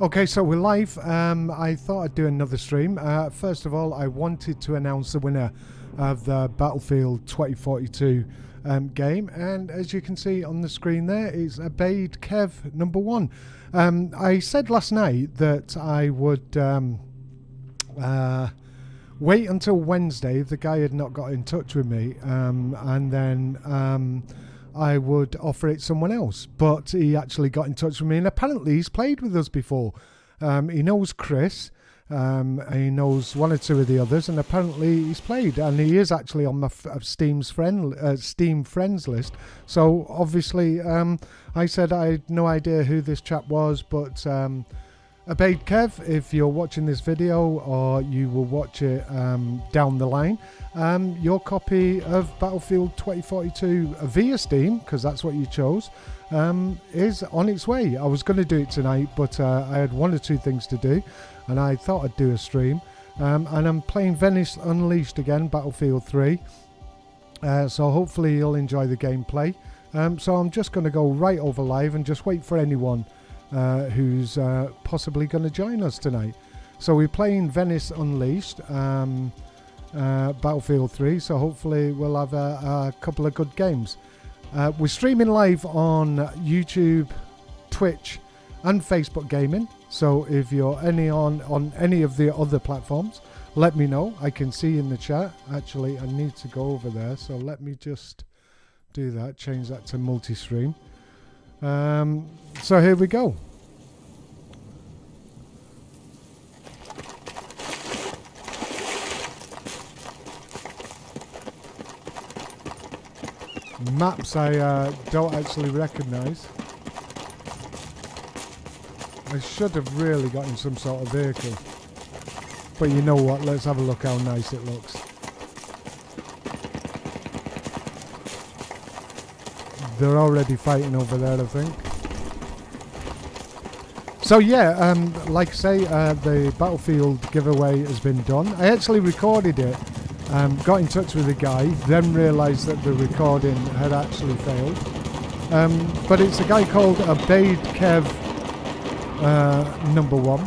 Okay, so we're live. I thought I'd do another stream. First of all, I wanted to announce the winner of the Battlefield 2042 game, and as you can see on the screen there, it's Abaid Kev number 1. I said last night that I would wait until Wednesday if the guy had not got in touch with me, and then I would offer it someone else, but he actually got in touch with me, and apparently he's played with us before. He knows Chris, he knows one or two of the others, and apparently he's played, and he is actually on my Steam friends list. So obviously I said I had no idea who this chap was, but Abaid Kev, if you're watching this video or you will watch it down the line, your copy of Battlefield 2042 via Steam, because that's what you chose, is on its way. I was going to do it tonight, but I had one or two things to do, and I thought I'd do a stream. And I'm playing Venice Unleashed again, Battlefield 3, so hopefully you'll enjoy the gameplay. So I'm just going to go right over live and just wait for anyone who's possibly going to join us tonight. So we're playing Venice Unleashed, Battlefield 3, so hopefully we'll have a couple of good games. We're streaming live on YouTube, Twitch and Facebook Gaming, so if you're on any of the other platforms, let me know. I can see in the chat. Actually, I need to go over there, so let me just do that, change that to multi-stream. So here we go. Maps I don't actually recognise. I should have really gotten some sort of vehicle. But you know what, let's have a look how nice it looks. They're already fighting over there, I think. So yeah, like I say, the Battlefield giveaway has been done. I actually recorded it, got in touch with the guy, then realised that the recording had actually failed. But it's a guy called Abaid Kev number 1.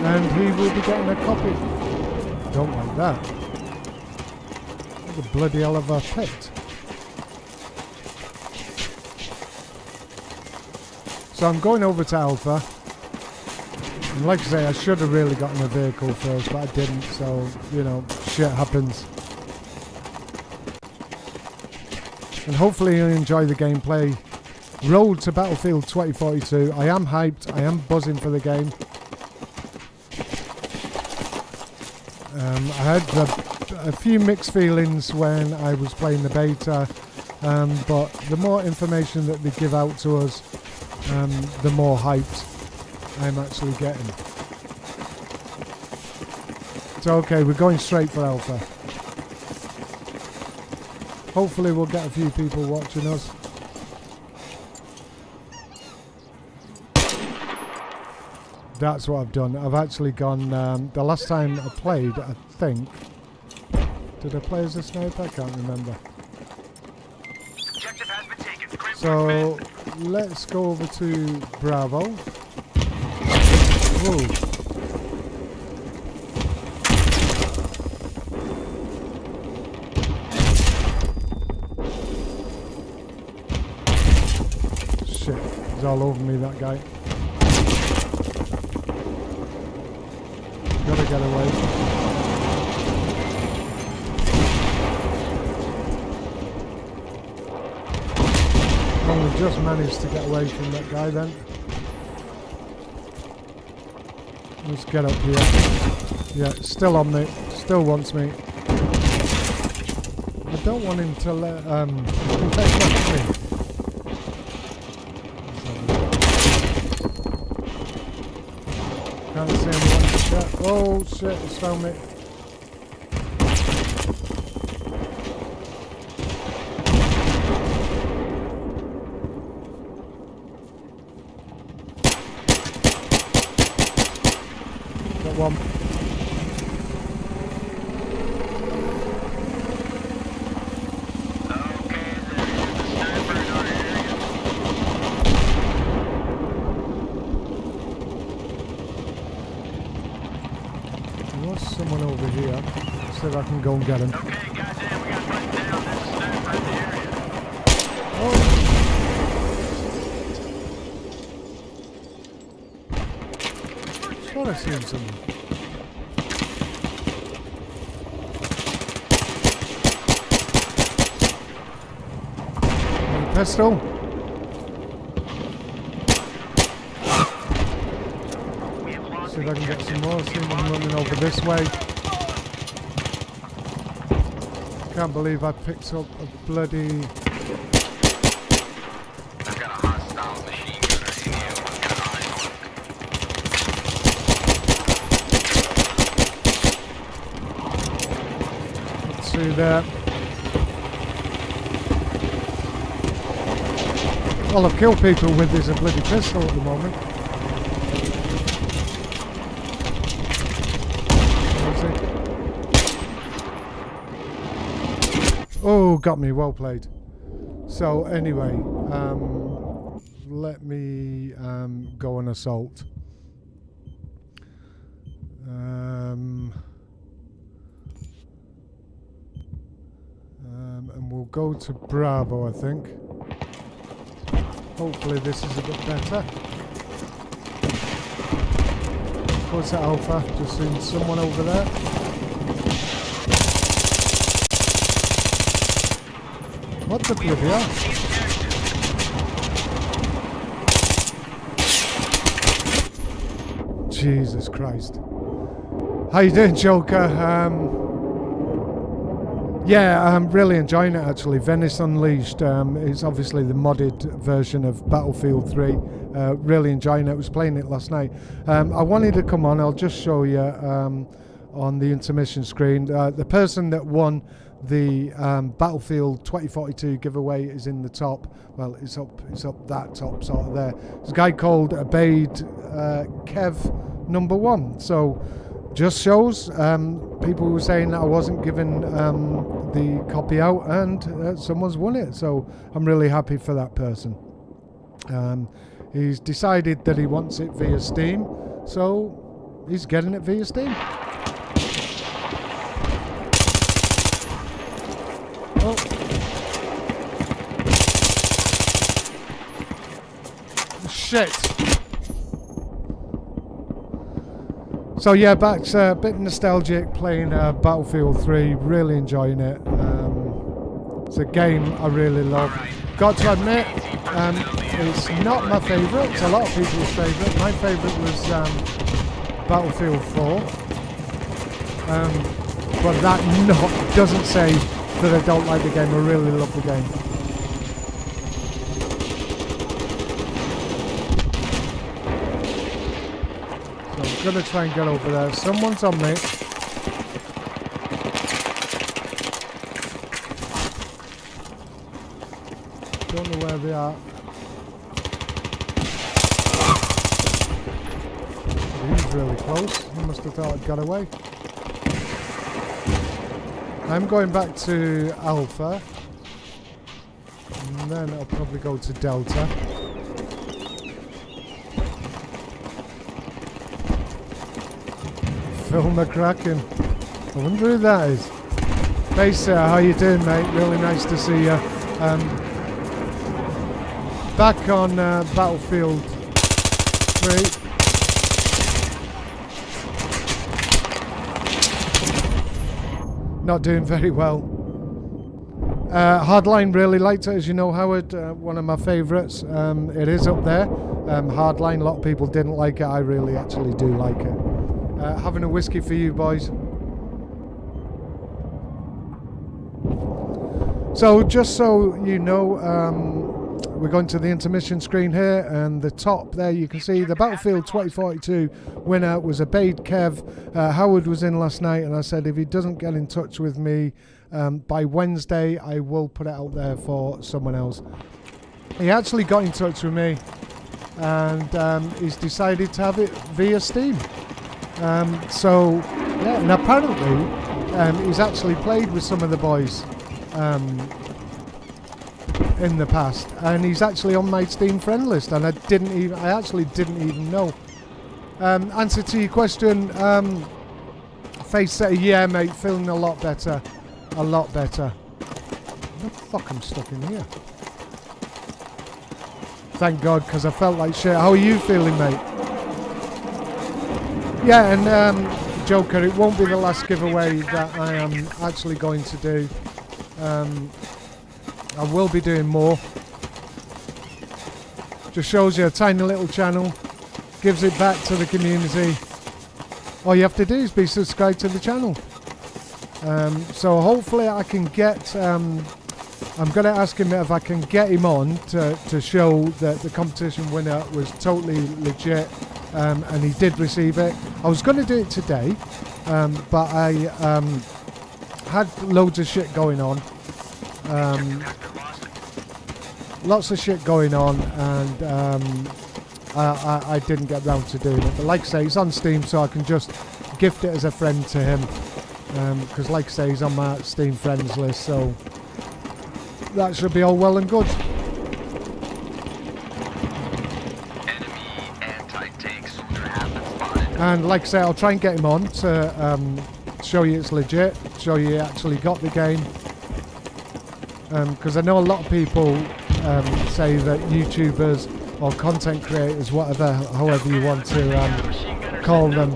And he will be getting a copy. Don't like that. The bloody hell have I picked? So I'm going over to Alpha, and like I say, I should have really gotten a vehicle first, but I didn't, so you know, shit happens. And hopefully you'll enjoy the gameplay. Road to Battlefield 2042. I am hyped, I am buzzing for the game. I had a few mixed feelings when I was playing the beta, but the more information that they give out to us, the more hyped I'm actually getting. So okay, we're going straight for Alpha. Hopefully we'll get a few people watching us. That's what I've done. I've actually gone, the last time I played, I think, did I play as a sniper? I can't remember. So let's go over to Bravo. Whoa. Shit, he's all over me, that guy. Gotta get away. Only just managed to get away from that guy then. Let's get up here. Yeah, still on me. Still wants me. I don't want him to let me. Can't see anyone to chat. Oh shit, it's found me. Got one. See if I can go and get him. Okay, goddamn, we got right down. There's a sniper in the area. Oh. Thought I seen something. Pistol. See if I can get some more. See them running over this way. Can't believe I picked up a bloody. I've got a hostile machine gunner in here. Let's see there. All I've killed people with is a bloody pistol at the moment. Oh, got me. Well played. So anyway, let me go on assault. And we'll go to Bravo, I think. Hopefully this is a bit better. What's that, Alpha? Just seen someone over there. What the bloody hell? Jesus Christ. How you doing, Joker? Yeah, I'm really enjoying it actually. Venice Unleashed is obviously the modded version of Battlefield 3. Really enjoying it. I was playing it last night. I wanted to come on, I'll just show you on the intermission screen. The person that won the Battlefield 2042 giveaway is in the top. Well, it's up that top sort of there. There's a guy called Obeyed Kev #1. So just shows people were saying that I wasn't given the copy out, and someone's won it, so I'm really happy for that person. He's decided that he wants it via Steam, so he's getting it via Steam. Oh. Shit. So yeah, back a bit nostalgic playing Battlefield 3, really enjoying it. It's a game I really love. Got to admit, it's not my favourite, it's a lot of people's favourite. My favourite was Battlefield 4. But that doesn't say that I don't like the game, I really love the game. I'm gonna try and get over there. Someone's on me. Don't know where they are. He's really close. He must have thought I'd got away. I'm going back to Alpha. And then I'll probably go to Delta. Phil McCracken. I wonder who that is. Facer, how you doing, mate? Really nice to see you. Back on Battlefield 3. Not doing very well. Hardline, really liked it, as you know, Howard. One of my favourites. It is up there. Hardline, a lot of people didn't like it. I really actually do like it. Having a whiskey for you, boys. So just so you know, we're going to the intermission screen here, and the top there you can see the Battlefield 2042 winner was Obeyed Kev. Howard was in last night, and I said if he doesn't get in touch with me by Wednesday, I will put it out there for someone else. He actually got in touch with me, and he's decided to have it via Steam. So yeah, and apparently he's actually played with some of the boys in the past, and he's actually on my Steam friend list, and I actually didn't even know. Answer to your question, Face set, yeah, mate, feeling a lot better. A lot better. What the fuck, I'm stuck in here. Thank God, because I felt like shit. How are you feeling, mate? Yeah, and Joker, it won't be the last giveaway that I am actually going to do. I will be doing more. Just shows you a tiny little channel. Gives it back to the community. All you have to do is be subscribed to the channel. So hopefully I can get... I'm going to ask him if I can get him on to show that the competition winner was totally legit. And he did receive it. I was going to do it today. But I had loads of shit going on. Lots of shit going on, and I didn't get round to doing it. But like I say, it's on Steam, so I can just gift it as a friend to him. Because like I say, he's on my Steam friends list, so that should be all well and good. And like I say, I'll try and get him on to show you it's legit, show you he actually got the game. Because I know a lot of people say that YouTubers or content creators, whatever, however you want to call them,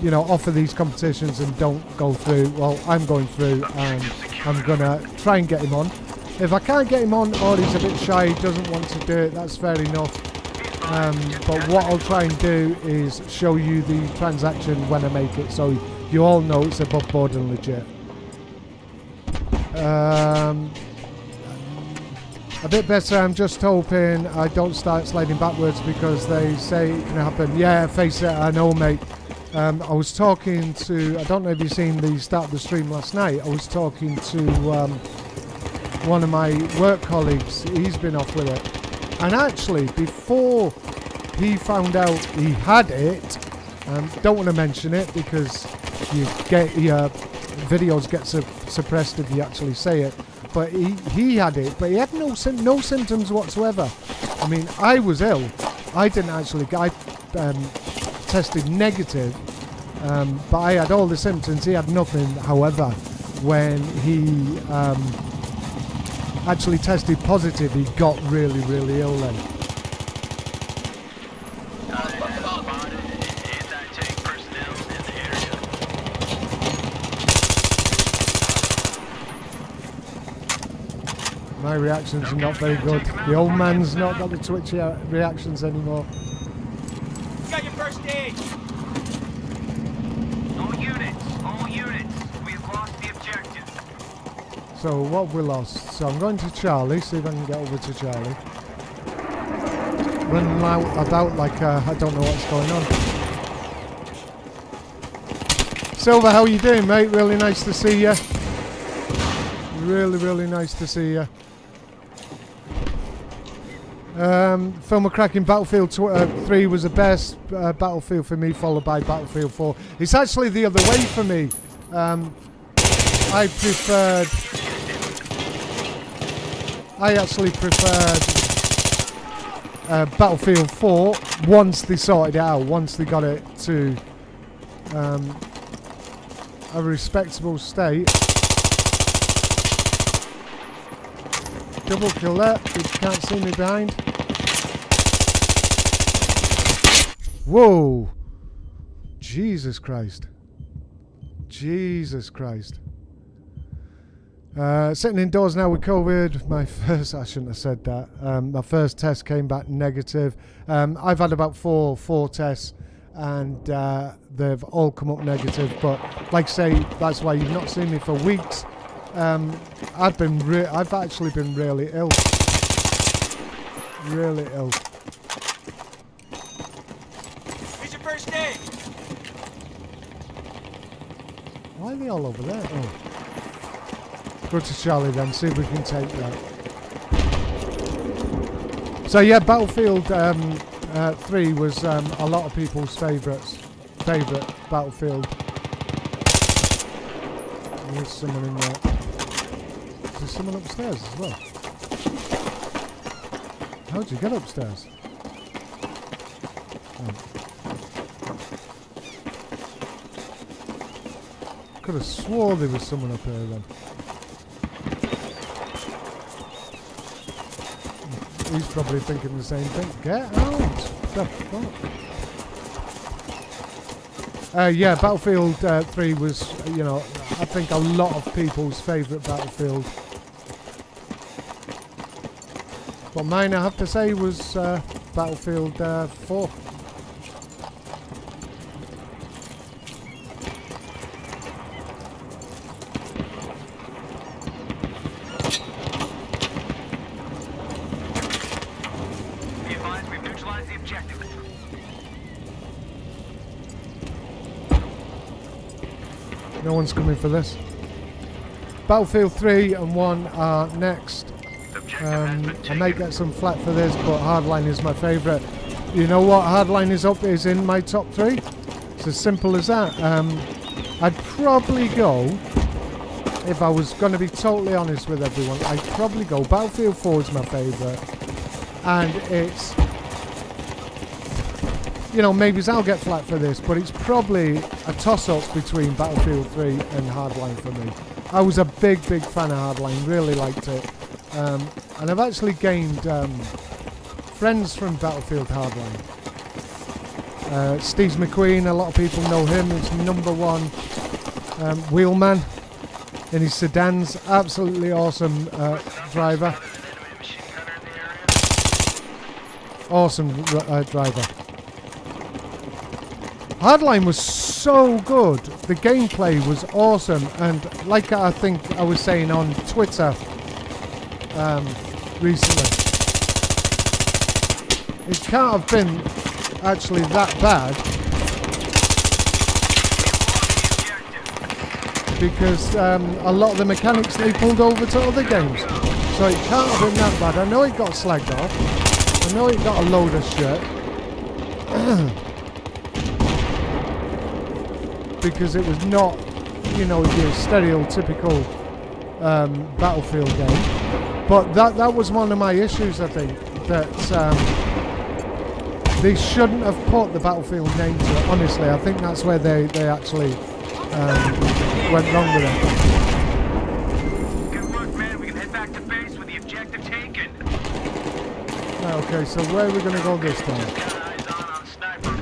you know, offer these competitions and don't go through. Well, I'm going through, and I'm gonna try and get him on. If I can't get him on, or he's a bit shy, he doesn't want to do it, that's fair enough. But what I'll try and do is show you the transaction when I make it, so you all know it's above board and legit. A bit better. I'm just hoping I don't start sliding backwards because they say it can happen. Yeah, face it, I know, mate. I was talking to, I don't know if you've seen the start of the stream last night. I was talking to one of my work colleagues. He's been off with it, and actually before he found out he had it, don't want to mention it because you get your videos get suppressed if you actually say it. But he had it, but he had no symptoms whatsoever. I mean, I was ill. I didn't actually. I tested negative, but I had all the symptoms. He had nothing. However, when he actually tested positive, he got really, really ill then. My reactions are not very good. The old man's not got the twitchy reactions anymore. Got your first aid. All units. We've lost the objective. So what have we lost? So I'm going to Charlie, see if I can get over to Charlie. Running about like I don't know what's going on. Silver, how are you doing, mate? Really nice to see you. Really, really nice to see you. Film a cracking. Battlefield 3 was the best Battlefield for me, followed by Battlefield 4. It's actually the other way for me. I actually preferred Battlefield 4 once they sorted it out, once they got it to a respectable state. Double kill that, you can't see me behind. Whoa! Jesus Christ. Jesus Christ. Sitting indoors now with COVID. My first, I shouldn't have said that. My first test came back negative. I've had about four tests and they've all come up negative. But like I say, that's why you've not seen me for weeks. I've actually been really ill. Really ill. Here's your first aid. Why are they all over there? Oh. Go to Charlie then, see if we can take that. So yeah, Battlefield 3 was a lot of people's favourite Battlefield. There's someone in there. There's someone upstairs as well. How'd you get upstairs? Oh. could have swore there was someone up here then. He's probably thinking the same thing. Get out! The fuck? Yeah, Battlefield 3 was, you know, I think a lot of people's favourite Battlefield. But mine, I have to say, was Battlefield 4. Be advised, we've neutralized the objective. No one's coming for this. Battlefield 3 and 1 are next. I may get some flack for this, but Hardline is my favourite. You know what? Hardline is in my top 3. It's as simple as that. I'd probably go, if I was going to be totally honest with everyone, I'd probably go Battlefield 4 is my favourite. And it's, you know, maybe I'll get flack for this, but it's probably a toss-up between Battlefield 3 and Hardline for me. I was a big fan of Hardline, really liked it. And I've actually gained friends from Battlefield Hardline. Steve McQueen, a lot of people know him. He's #1 wheelman in his sedans. Absolutely awesome driver. Awesome driver. Hardline was so good. The gameplay was awesome. And like I think I was saying on Twitter recently, it can't have been actually that bad, because a lot of the mechanics they pulled over to other games, so it can't have been that bad. I know it got slagged off, I know it got a load of shit because it was not, you know, your stereotypical Battlefield game. But that was one of my issues, I think, that they shouldn't have put the Battlefield name to it. Honestly, I think that's where they actually went wrong with it. Good work, man. We can head back to base with the objective taken. Right, okay, so where are we going to go this time? Got eyes on sniper.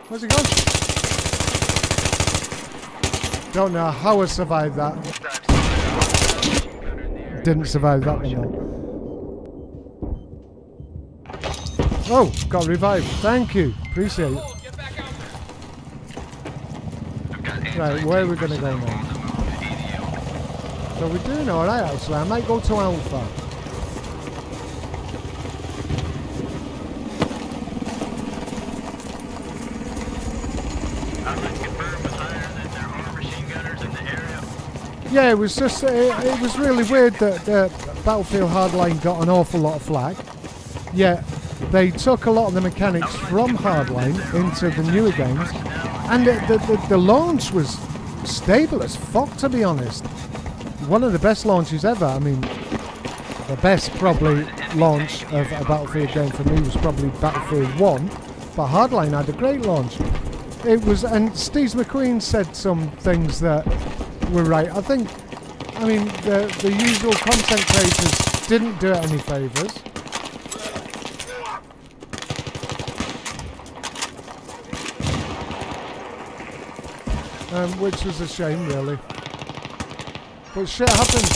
Where's he gone? Don't know how I survived that. Didn't survive that one though. Oh, got revived. Thank you. Appreciate it. Right, where are we going to go now? So we're doing alright actually. I might go to Alpha. Yeah, it was just, it was really weird that Battlefield Hardline got an awful lot of flack. Yet they took a lot of the mechanics from Hardline into the newer games, and the launch was stable as fuck, to be honest. One of the best launches ever. I mean, the best probably launch of a Battlefield game for me was probably Battlefield 1, but Hardline had a great launch. It was, and Steve McQueen said some things that were right. I think, I mean, the usual content creators didn't do it any favours. Which was a shame, really. But shit happens.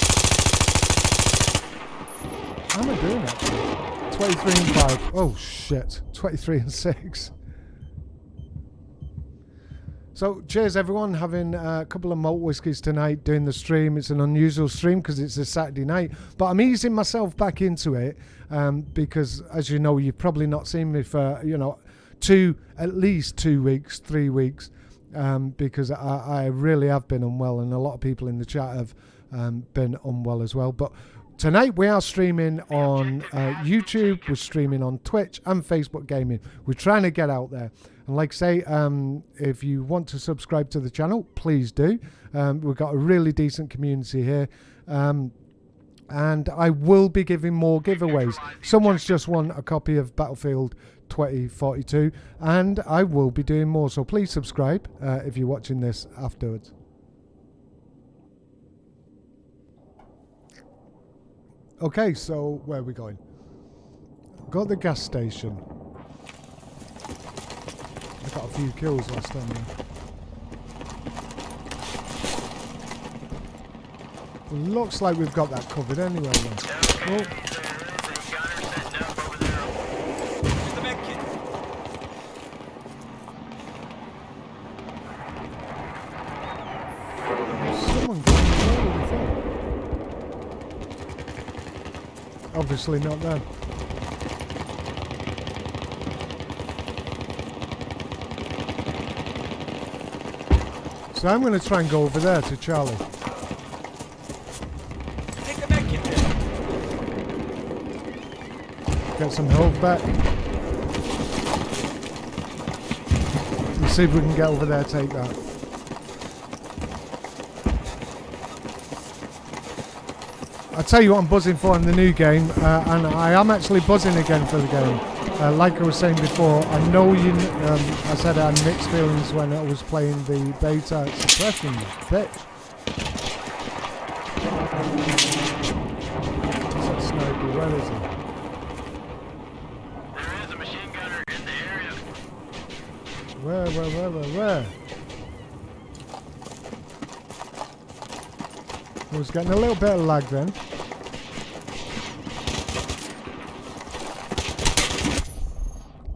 How am I doing actually? 23 and 5. Oh shit. 23 and 6. So, cheers everyone, having a couple of malt whiskies tonight, doing the stream. It's an unusual stream because it's a Saturday night, but I'm easing myself back into it because, as you know, you've probably not seen me for, you know, at least 2 weeks, 3 weeks, because I really have been unwell, and a lot of people in the chat have been unwell as well. But tonight we are streaming on YouTube, we're streaming on Twitch and Facebook Gaming. We're trying to get out there. And like I say, if you want to subscribe to the channel, please do. We've got a really decent community here. And I will be giving more giveaways. Someone's just won a copy of Battlefield 2042, and I will be doing more. So please subscribe if you're watching this afterwards. Okay, so where are we going? Got the gas station. I got a few kills last time. Looks like we've got that covered anyway. Oh. Someone got the phone. Obviously not them. So I'm going to try and go over there to Charlie. Get some health back. Let's see if we can get over there, take that. I'll tell you what I'm buzzing for in the new game, and I am actually buzzing again for the game. Like I was saying before, I know you. I said I had mixed feelings when I was playing the beta. It's depressing, bitch. What's that sniper? Where is he? There is a machine gunner in the area. Where? I was getting a little bit of lag then.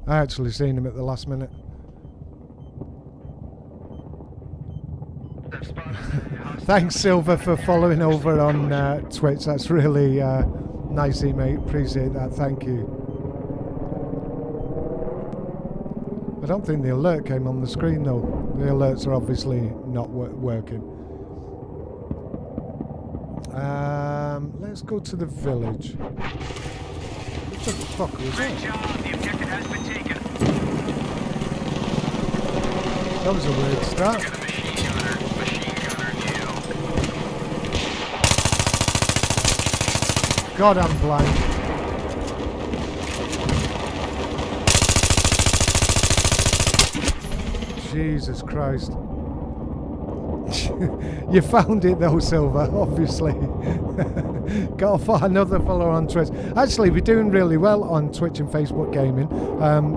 I actually seen him at the last minute. Thanks, Silver, for following over on Twitch. That's really nice, mate. Appreciate that. Thank you. I don't think the alert came on the screen, though. The alerts are obviously not working. Let's go to the village. What the fuck was that? Great job. The objective has been taken. That was a weird start. Get a machine gunner kill. God, I'm blind. Jesus Christ. You found it though, Silver, obviously. Got another follower on Twitch. Actually, we're doing really well on Twitch and Facebook gaming,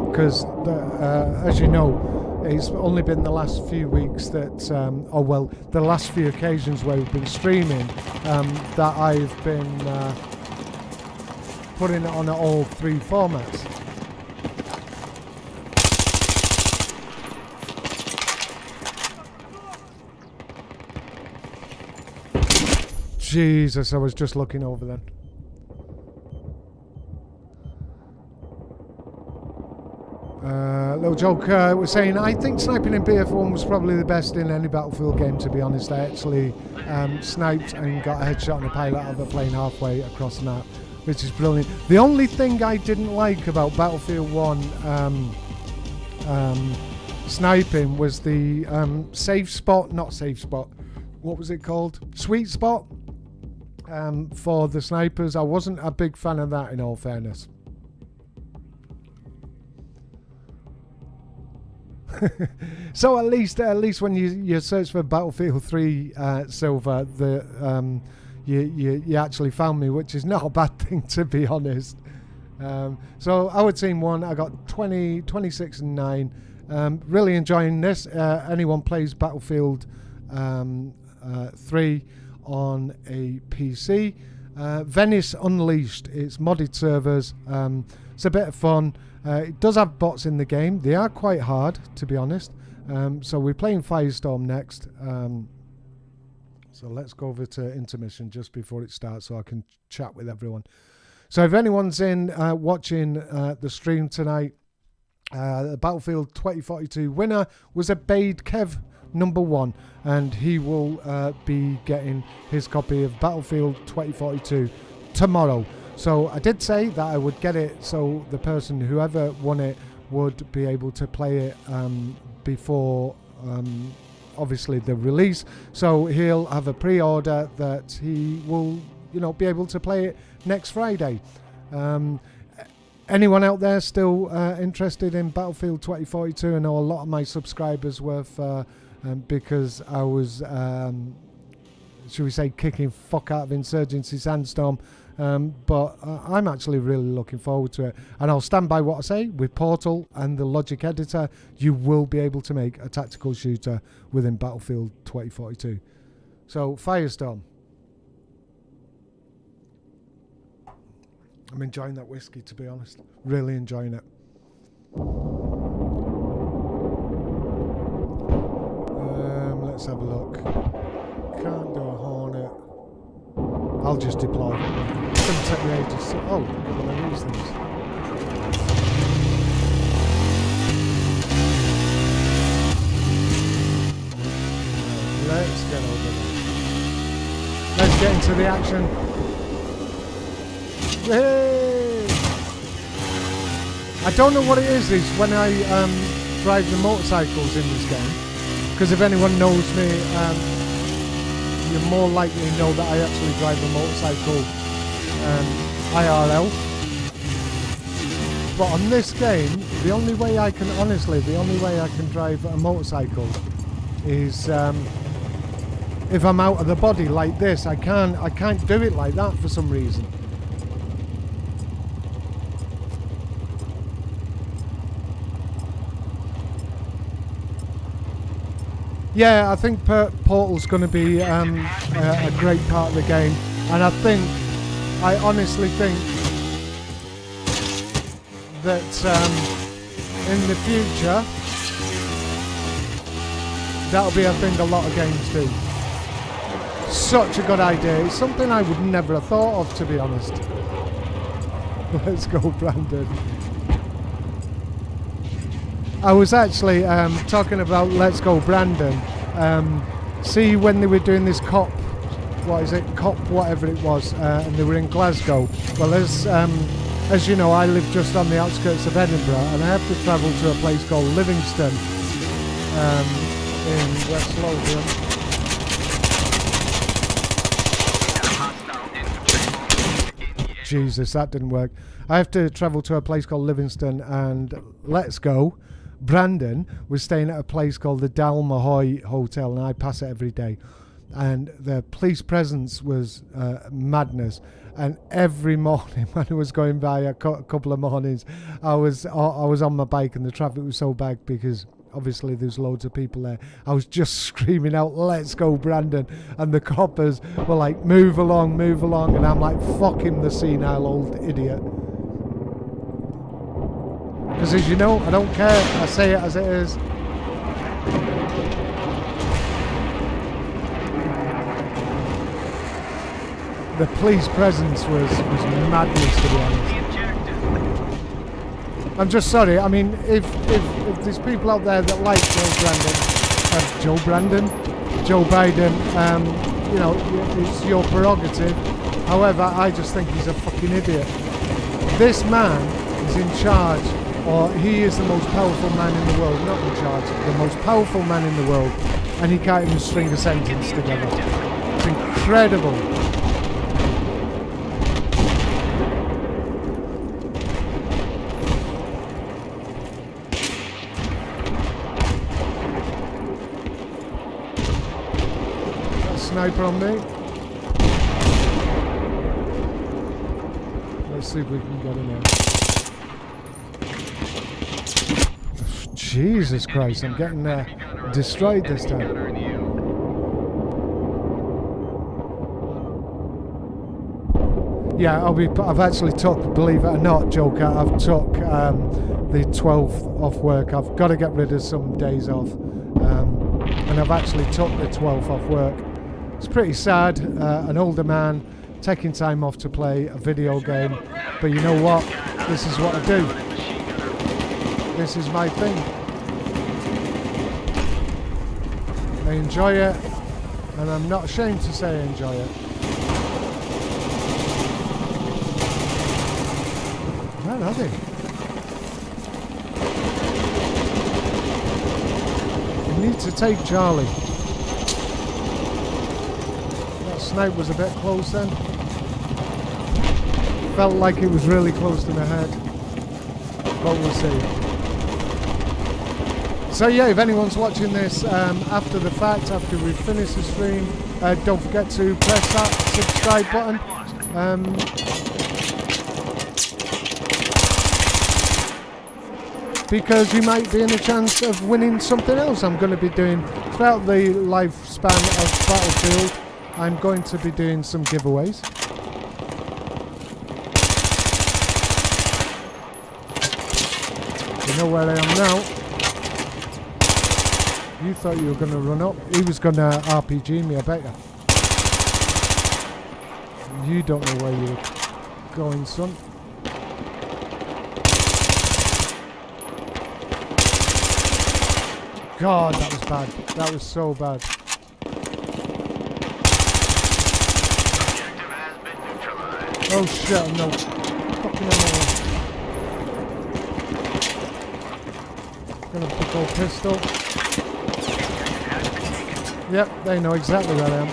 because as you know, it's only been the last few weeks that, the last few occasions where we've been streaming, that I've been putting it on all three formats. Jesus, I was just looking over then. Little joke was saying, I think sniping in BF1 was probably the best in any Battlefield game, to be honest. I actually sniped and got a headshot on a pilot out of a plane halfway across the map, which is brilliant. The only thing I didn't like about Battlefield 1 sniping was the safe spot, not safe spot, what was it called? Sweet spot. For the snipers. I wasn't a big fan of that, in all fairness. So at least when you search for Battlefield 3 Silver, you actually found me, which is not a bad thing, to be honest. So our team won. I got 26 and 9. Really enjoying this. Anyone plays Battlefield 3 on a PC. Venice Unleashed. It's modded servers. It's a bit of fun. It does have bots in the game. They are quite hard, to be honest. So we're playing Firestorm next. So let's go over to intermission just before it starts so I can chat with everyone. So if anyone's in watching the stream tonight, the Battlefield 2042 winner was a Bade Kev #1, and he will be getting his copy of Battlefield 2042 tomorrow. So I did say that I would get it so the person, whoever won it, would be able to play it before obviously the release. So he'll have a pre-order that he will be able to play it next Friday. Anyone out there still interested in Battlefield 2042? I know a lot of my subscribers were because I was, should we say, kicking fuck out of Insurgency Sandstorm. But I'm actually really looking forward to it. And I'll stand by what I say. With Portal and the Logic Editor, you will be able to make a tactical shooter within Battlefield 2042. So, Firestorm. I'm enjoying that whiskey, to be honest. Really enjoying it. Let's have a look. Can't do a Hornet. I'll just deploy. It's going to take me ages. Oh, look at one of these things. Let's get over there. Let's get into the action. Hey! I don't know what it is when I drive the motorcycles in this game, because if anyone knows me, you're more likely to know that I actually drive a motorcycle IRL. But on this game, the only way I can drive a motorcycle is if I'm out of the body like this. I can't do it like that for some reason. Yeah, I think Portal's going to be a great part of the game, and I honestly think that in the future that'll be a thing a lot of games do. Such a good idea. It's something I would never have thought of, to be honest. Let's go, Brandon. I was actually talking about Let's Go Brandon. See, when they were doing this COP whatever it was, and they were in Glasgow. Well, as you know, I live just on the outskirts of Edinburgh, and I have to travel to a place called Livingston in West Lothian. Jesus, that didn't work. I have to travel to a place called Livingston, and Let's Go Brandon was staying at a place called the Dalmahoy Hotel, and I pass it every day. And the police presence was madness. And every morning when I was going by, a couple of mornings, I was on my bike, and the traffic was so bad because obviously there's loads of people there. I was just screaming out, "Let's go, Brandon!" And the coppers were like, "Move along, move along!" And I'm like, "Fuck him, the senile old idiot." Because as you know, I don't care. I say it as it is. The police presence was madness, to be honest. I'm just sorry. I mean, if there's people out there that like Joe Biden, it's your prerogative. However, I just think he's a fucking idiot. This man is in charge. Or he is the most powerful man in the world, not in charge, the most powerful man in the world, and he can't even string a sentence together. It's incredible. Got a sniper on me. Let's see if we can get him out. Jesus Christ, I'm getting destroyed this time. Yeah, I've actually took, believe it or not, Joker, I've took the 12th off work. I've got to get rid of some days off. And I've actually took the 12th off work. It's pretty sad, an older man taking time off to play a video game. But you know what? This is what I do. This is my thing. I enjoy it, and I'm not ashamed to say I enjoy it. Where are they? We need to take Charlie. That snipe was a bit close then. Felt like it was really close to my head. But we'll see. So yeah, if anyone's watching this after the fact, after we've finished the stream, don't forget to press that subscribe button. Because you might be in a chance of winning something else I'm going to be doing throughout the lifespan of Battlefield. I'm going to be doing some giveaways. You know where I am now. You thought you were going to run up. He was going to RPG me, I bet you. You don't know where you're going, son. God, that was bad. That was so bad. Oh shit, no. Fucking ammo. Gonna pick old pistol. Yep, they know exactly where I am.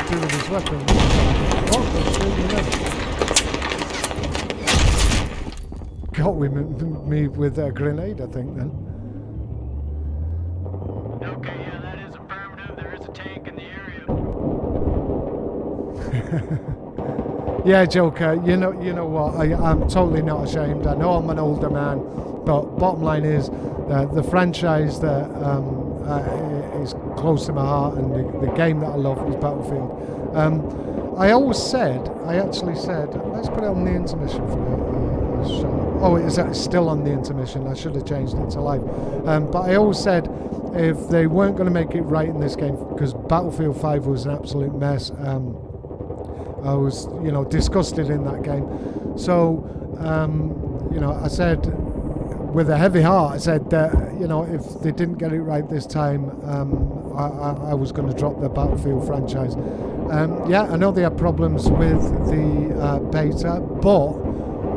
Do with his weapon. Oh, got me with a grenade, I think, then. Okay, yeah, that is affirmative. There is a tank in the area. Yeah, Joker, you know what, I'm totally not ashamed. I know I'm an older man, but bottom line is the franchise that is close to my heart, and the game that I love is Battlefield. I actually said, let's put it on the intermission for a shot. Oh, it's still on the intermission. I should have changed it to live. But I always said if they weren't going to make it right in this game, because Battlefield 5 was an absolute mess, I was, disgusted in that game. So, I said, with a heavy heart, I said that, if they didn't get it right this time, I was going to drop the Battlefield franchise. Yeah, I know they had problems with the beta, but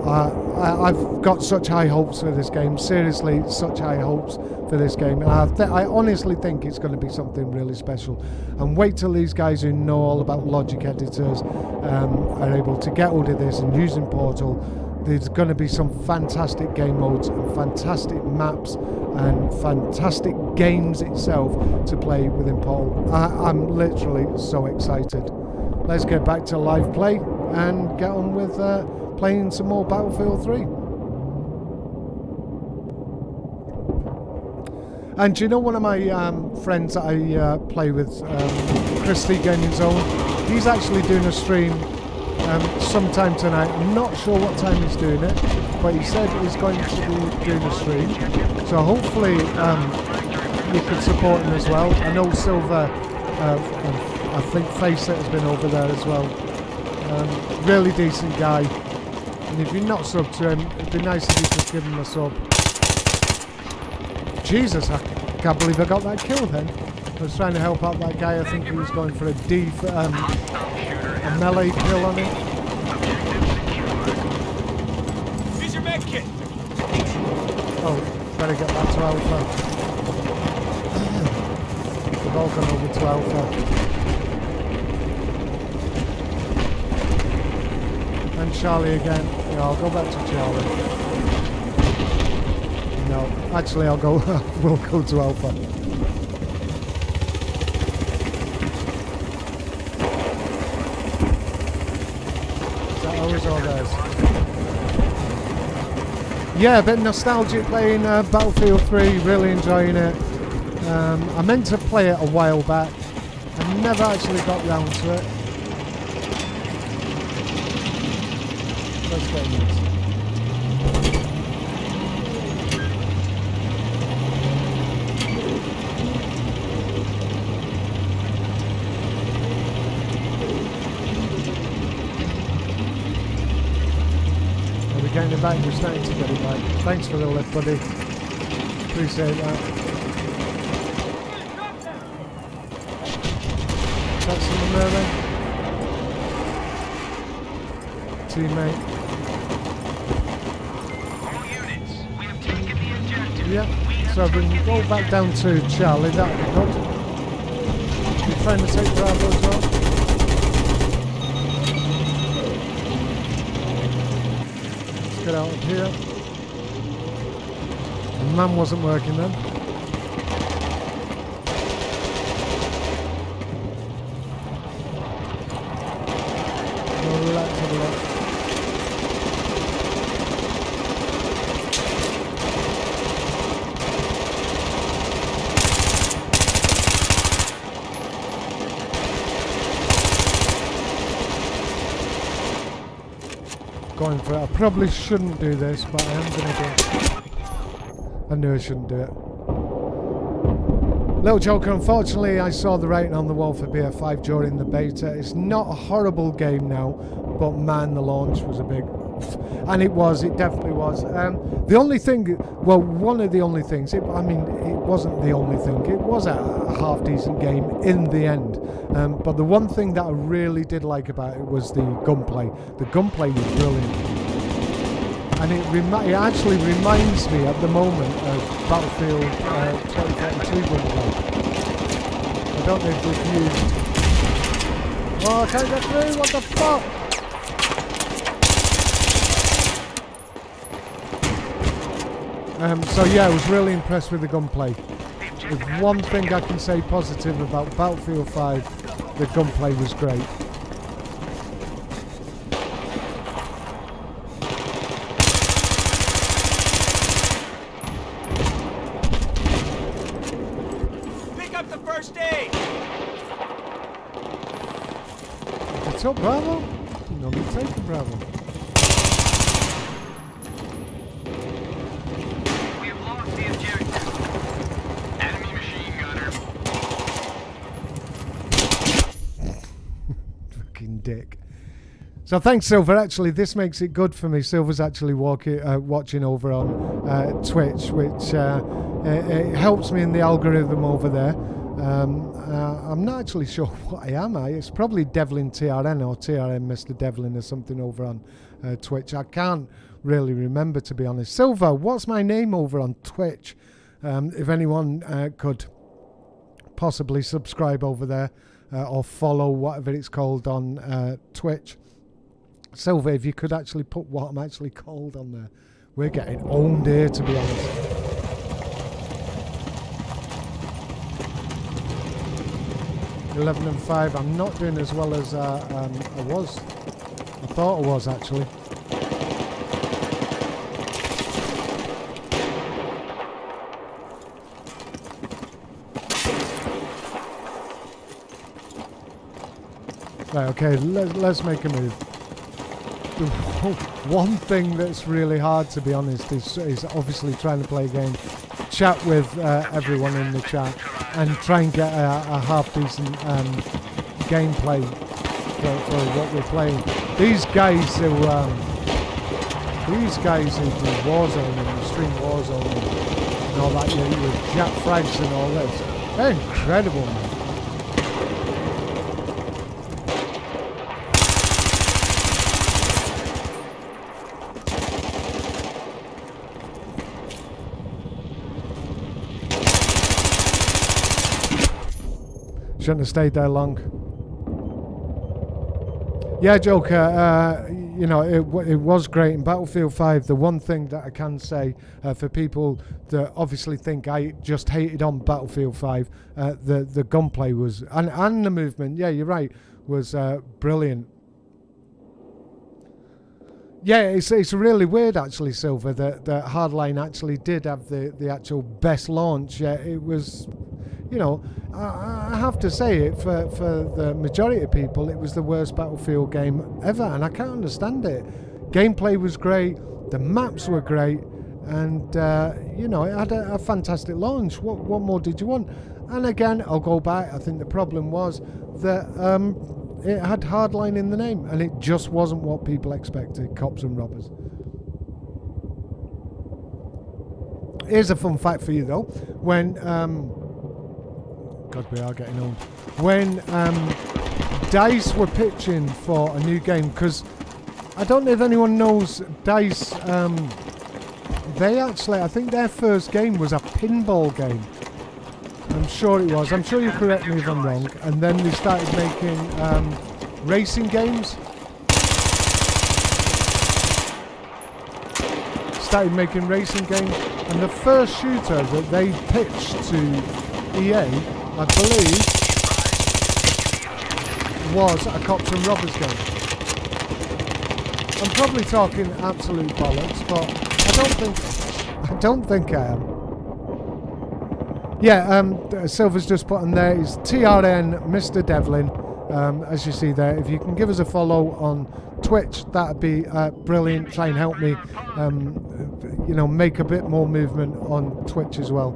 I've got such high hopes for this game. Seriously, such high hopes for this game. And I honestly think it's going to be something really special. And wait till these guys who know all about logic editors are able to get hold of this and using Portal. There's going to be some fantastic game modes and fantastic maps and fantastic games itself to play within Portal. I'm literally so excited. Let's get back to live play and get on with playing some more Battlefield 3. And do you know one of my friends that I play with, Christy Gaming Zone, he's actually doing a stream sometime tonight. I'm not sure what time he's doing it, but he said he's going to be doing a stream. So hopefully you can support him as well. I know Silver, I think Faceit has been over there as well. Really decent guy. And if you're not subbed to him, it'd be nice if you could give him a sub. Jesus, I can't believe I got that kill then. I was trying to help out that guy. I think he was going for a melee kill on him. Use your med kit. Oh, better get back to Alpha. They've all gone over to Alpha. And Charlie again. Yeah, I'll go back to Charlie. No, actually I'll go, we'll go to Alpha. Is that ours or theirs? Yeah, a bit nostalgic playing Battlefield 3, really enjoying it. I meant to play it a while back. I never actually got round to it. Let's get in this. We're getting it back, we're starting to get it back. Thanks for the lift, buddy. Appreciate that. That's someone there then? Teammate. All units, we have taken Yeah, so we can go back down to Charlie, that'd be good. We're trying to take Bravo as well. Let's get out of here. The man wasn't working then. Let's have a look. Going for it. I probably shouldn't do this, but I am going to do it. I knew I shouldn't do it. Little Joker, unfortunately I saw the rating on the wall for BF5 during the beta. It's not a horrible game now, but man, the launch was a big... And it definitely was. The only thing, well, one of the only things, it wasn't the only thing, it was a half decent game in the end. But the one thing that I really did like about it was the gunplay. The gunplay was brilliant. And it actually reminds me at the moment of Battlefield 2042 gunplay. I don't know if they've used... Oh, I can't get through, what the fuck? So yeah, I was really impressed with the gunplay. If one thing I can say positive about Battlefield 5, the gunplay was great. Pick up the first aid. It's up, Bravo. No need taking Bravo. Dick. So thanks, Silver. Actually, this makes it good for me. Silver's actually watching over on Twitch, which it helps me in the algorithm over there. I'm not actually sure what I am. It's probably Devlin TRN or TRN Mr. Devlin or something over on Twitch. I can't really remember, to be honest. Silver, what's my name over on Twitch? If anyone could possibly subscribe over there. Or follow, whatever it's called on Twitch. Silver, if you could actually put what I'm actually called on there. We're getting owned here, to be honest. $11 and 5. I'm not doing as well as I was. I thought I was, actually. Right, okay, let's make a move. The one thing that's really hard, to be honest, is obviously trying to play a game, chat with everyone in the chat, and try and get a half-decent gameplay for what we're playing. These guys who do Warzone and Extreme Warzone and all that, with Jack Frags and all this, they're incredible, man. Shouldn't have stayed there long. Yeah, Joker, you know, it was great in Battlefield 5. The one thing that I can say for people that obviously think I just hated on Battlefield 5, the gunplay was, and the movement, yeah, you're right, was brilliant. Yeah, it's really weird actually, Silver, that Hardline actually did have the actual best launch. Yeah, it was, you know, I have to say it, for the majority of people, it was the worst Battlefield game ever, and I can't understand it. Gameplay was great, the maps were great, and, you know, it had a fantastic launch. What more did you want? And again, I'll go back, I think the problem was that it had Hardline in the name, and it just wasn't what people expected, cops and robbers. Here's a fun fact for you, though. When, God, we are getting old. When DICE were pitching for a new game, because I don't know if anyone knows, DICE they actually, I think their first game was a pinball game. I'm sure it was. I'm sure you correct me if I'm wrong. And then they started making racing games. Started making racing games. And the first shooter that they pitched to EA, I believe, was a cops and robbers game. I'm probably talking absolute bollocks, but I don't think I am. Yeah, Silver's just put on there is TRN Mr. Devlin. As you see there, if you can give us a follow on Twitch, that'd be brilliant. Try and help me, you know, make a bit more movement on Twitch as well.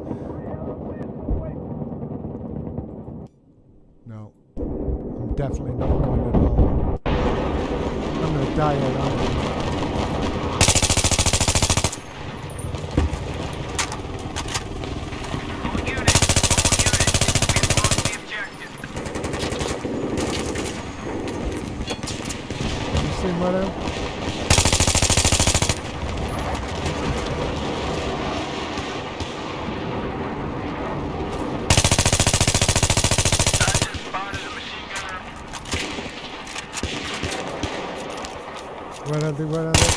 No, I'm definitely not going at all. I'm gonna die here, aren't I? Where are they? Where are they?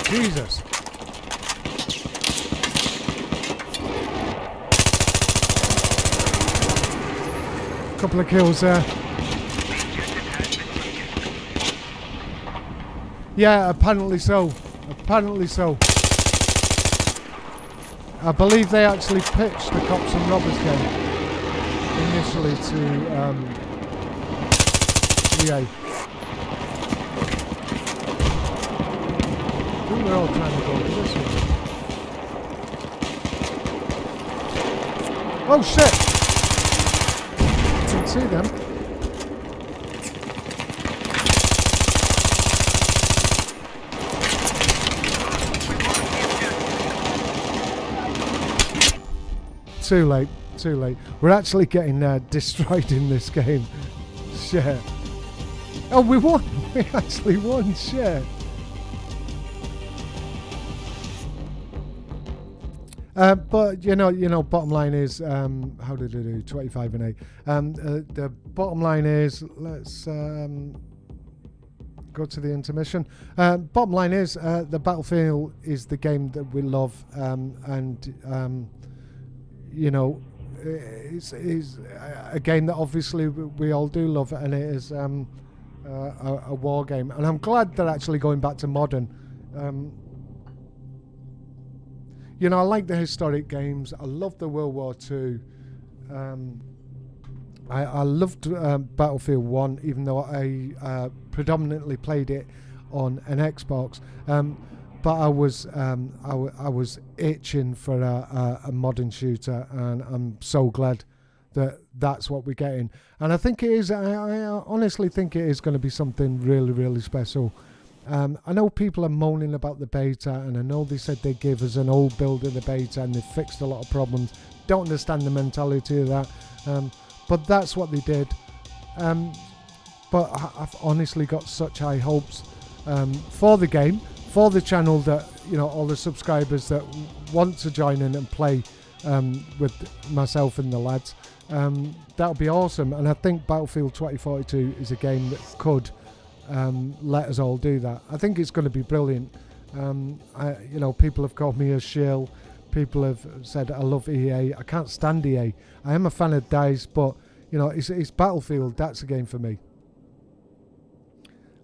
Jesus. Couple of kills there. Yeah, apparently so. Apparently so. I believe they actually pitched the cops and robbers game initially to EA. I think we're all trying to go to this one. Oh shit! Didn't see them. Too late, too late. We're actually getting destroyed in this game. Shit. Oh, we won! We actually won, shit. But you know, bottom line is, how did I do? 25 and 8. The bottom line is, let's go to the intermission. Bottom line is, the Battlefield is the game that we love, and you know, it's a game that obviously we all do love, and it is a war game. And I'm glad they're actually going back to modern. You know, I like the historic games. I love the World War II. I loved Battlefield 1, even though I predominantly played it on an Xbox. But I was itching for a modern shooter, and I'm so glad that that's what we're getting. And I think it is. I honestly think it is going to be something really, really special. I know people are moaning about the beta, and I know they said they gave us an old build of the beta and they fixed a lot of problems. Don't understand the mentality of that, but that's what they did. But I've honestly got such high hopes for the game, for the channel, that, you know, all the subscribers that want to join in and play with myself and the lads, that'll be awesome. And I think Battlefield 2042 is a game that could let us all do that. I think it's going to be brilliant. You know, people have called me a shill. People have said I love EA. I can't stand EA. I am a fan of DICE, but you know, it's Battlefield. That's a game for me.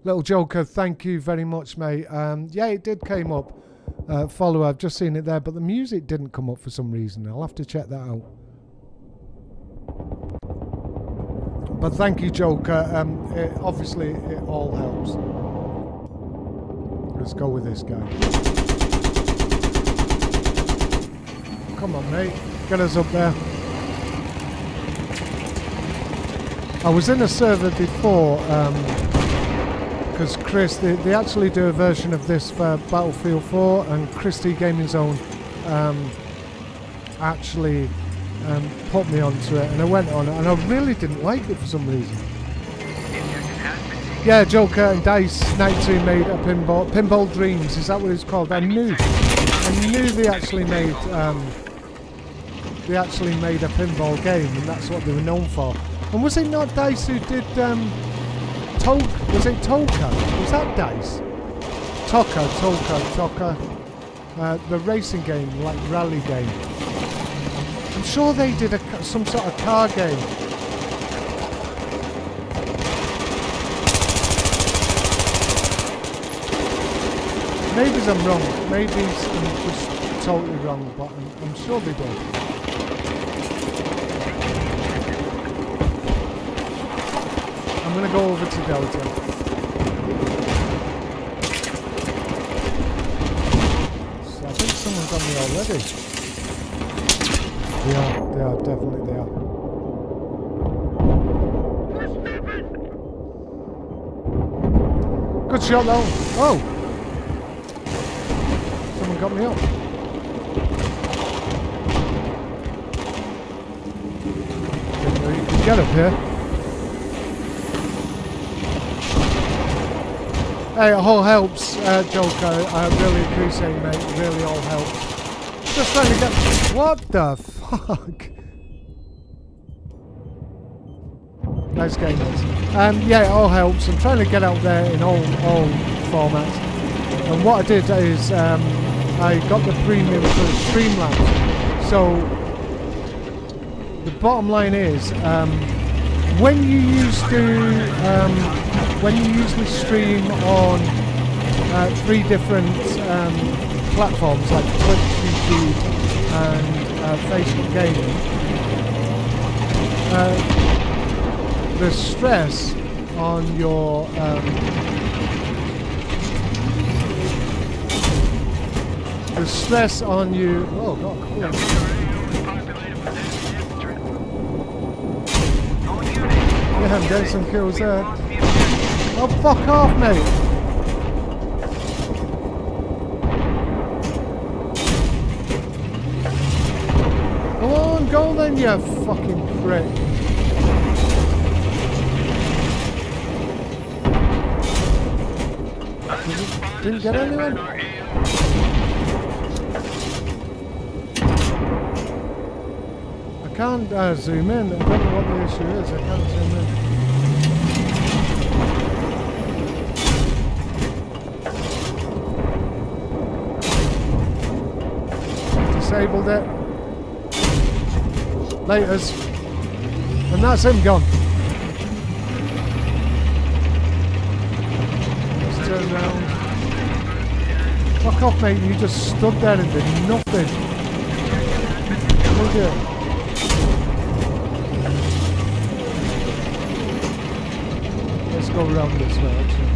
Little Joker, thank you very much, mate. Yeah, it did came up. Follow, I've just seen it there, but the music didn't come up for some reason. I'll have to check that out. But thank you, Joker. Obviously, it all helps. Let's go with this guy. Come on, mate. Get us up there. I was in a server before, because Chris, they actually do a version of this for Battlefield 4, and Christie Gaming Zone actually put me onto it, and I went on it, and I really didn't like it for some reason. Yeah, Joker and Dice 92 made a Pinball Dreams. Is that what it's called? I knew they actually made a pinball game, and that's what they were known for. And was it not Dice who did was it Toka? Was that Dice? Toka. The racing game, like rally game. I'm sure they did some sort of car game. Maybe I'm wrong. Maybe I'm just totally wrong, but I'm sure they did. I'm going to go over to Delta. So I think someone's on me already. They are, definitely they are. Good shot though. Oh! Someone got me up. You can get up here. Hey, it all helps, Joker. I really appreciate it, mate. It really all helps. Just trying to get... What the fuck? Nice game, guys. Yeah, it all helps. I'm trying to get out there in all formats. And what I did is I got the premium for the Streamlabs. So the bottom line is when you usually stream on 3 different platforms like Twitch, YouTube, and Facebook Gaming, the stress on your oh god, cool. Yeah, I'm getting some kills there. Oh, fuck off, mate! Come on, go then, you fucking prick. Didn't get anyone? I can't zoom in. I don't know what the issue is. I can't zoom in. Disabled it. Laters. And that's him gone. Let's turn around. Fuck off, mate. You just stood there and did nothing. Look at it. Let's go around this way, actually.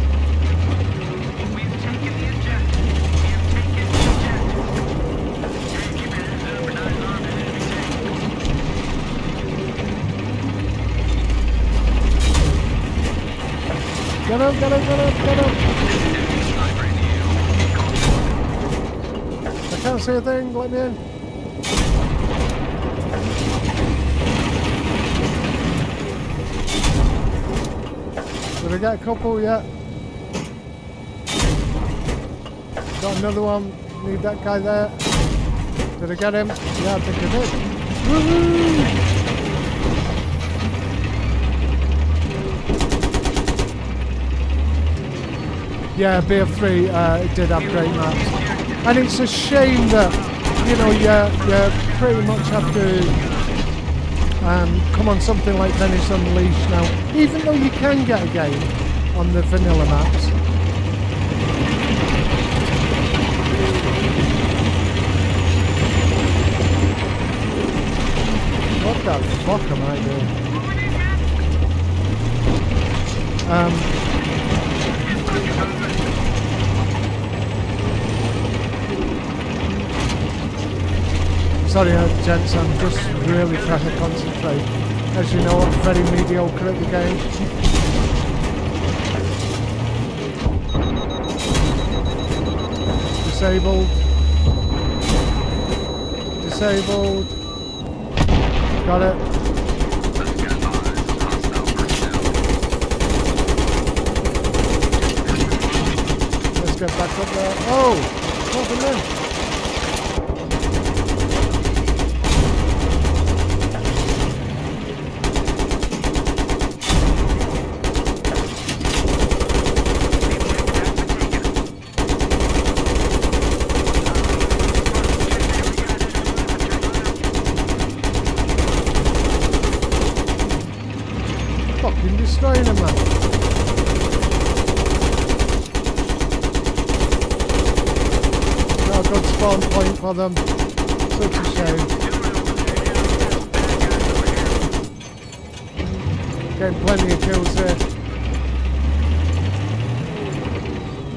Get up, get up, get up, get up! I can't see a thing, let me in. Did I get a couple yet? Got another one, need that guy there. Did I get him? Yeah, I think I did. Woohoo! Yeah, BF3 it did have great maps, and it's a shame that you pretty much have to come on something like Venice Unleashed now, even though you can get a game on the vanilla maps. What the fuck am I doing? Sorry, gents, I'm just really trying to concentrate. As you know, I'm very mediocre at the game. Disabled. Disabled. Got it. get back up there. Oh, what happened then? Fucking destroying them, man. Not a good spawn point for them. Such a shame. Getting plenty of kills here.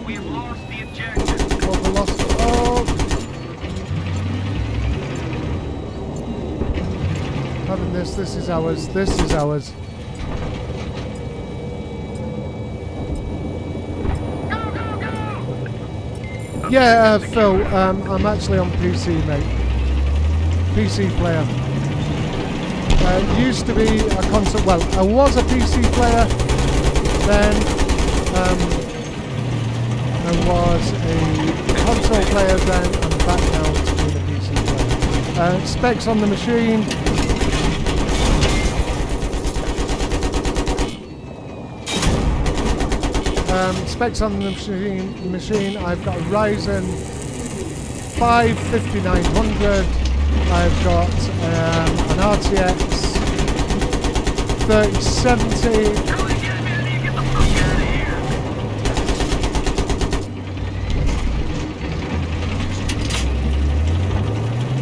We've lost the objective. What we lost? Oh! Having this is ours. This is ours. Yeah, Phil, I'm actually on PC, mate. PC player. Used to be a console. Well, I was a PC player. Then I was a console player. Then I'm back now to being a PC player. Specs on the machine. Specs on the machine. I've got a Ryzen 5 5900. I've got an RTX 3070.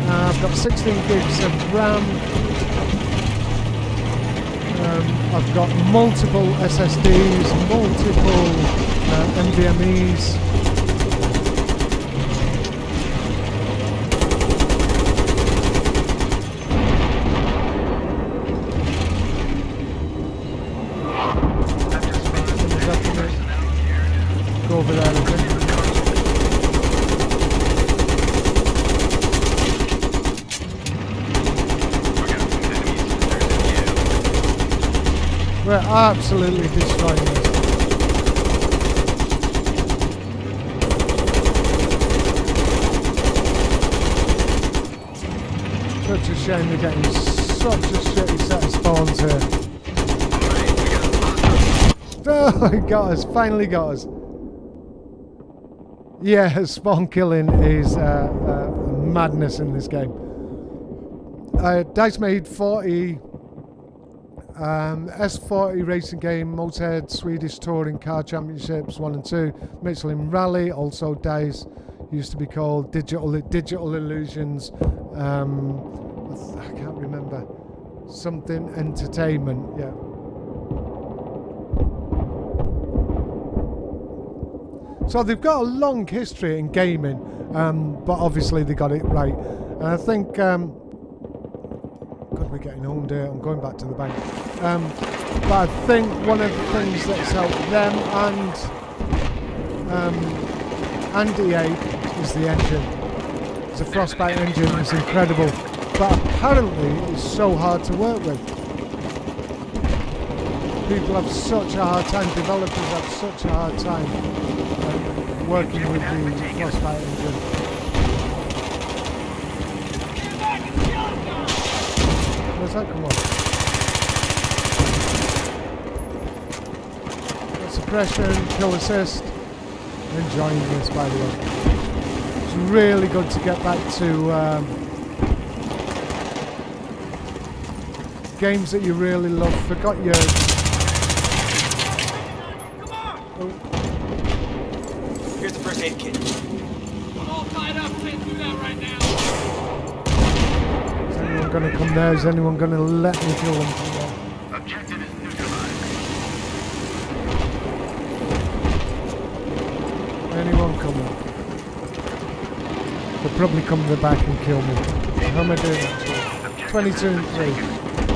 I've got 16 gigs of RAM. I've got multiple SSDs, multiple NVMEs. Go over there, I think. We're absolutely destroying this. Such a shame we're getting such a shitty set of spawns here. Oh, he got us, finally got us. Yeah, spawn killing is madness in this game. Dice made 40 S40 racing game, Motorhead, Swedish Touring Car Championships 1 and 2, Michelin Rally, also Dice, used to be called Digital Illusions, I can't remember, something Entertainment, yeah. So they've got a long history in gaming, but obviously they got it right. And I think, God, we're getting owned here. I'm going back to the bank. But I think one of the things that's helped them and EA is the engine. It's a Frostbite engine. It's incredible, but apparently it's so hard to work with. People have such a hard time. Developers have such a hard time working with the Frostbite engine. Where's that come on? Suppression, kill assist. Enjoying this, by the way. It's really good to get back to games that you really love. Forgot your. Oh. Here's the first aid kit. I'm all tied up. Can't do that right now. Is anyone going to come there? Is anyone going to let me kill them from there? Objective is neutralized. Anyone coming? They'll probably come to the back and kill me. How am I doing actually? 22 and 3.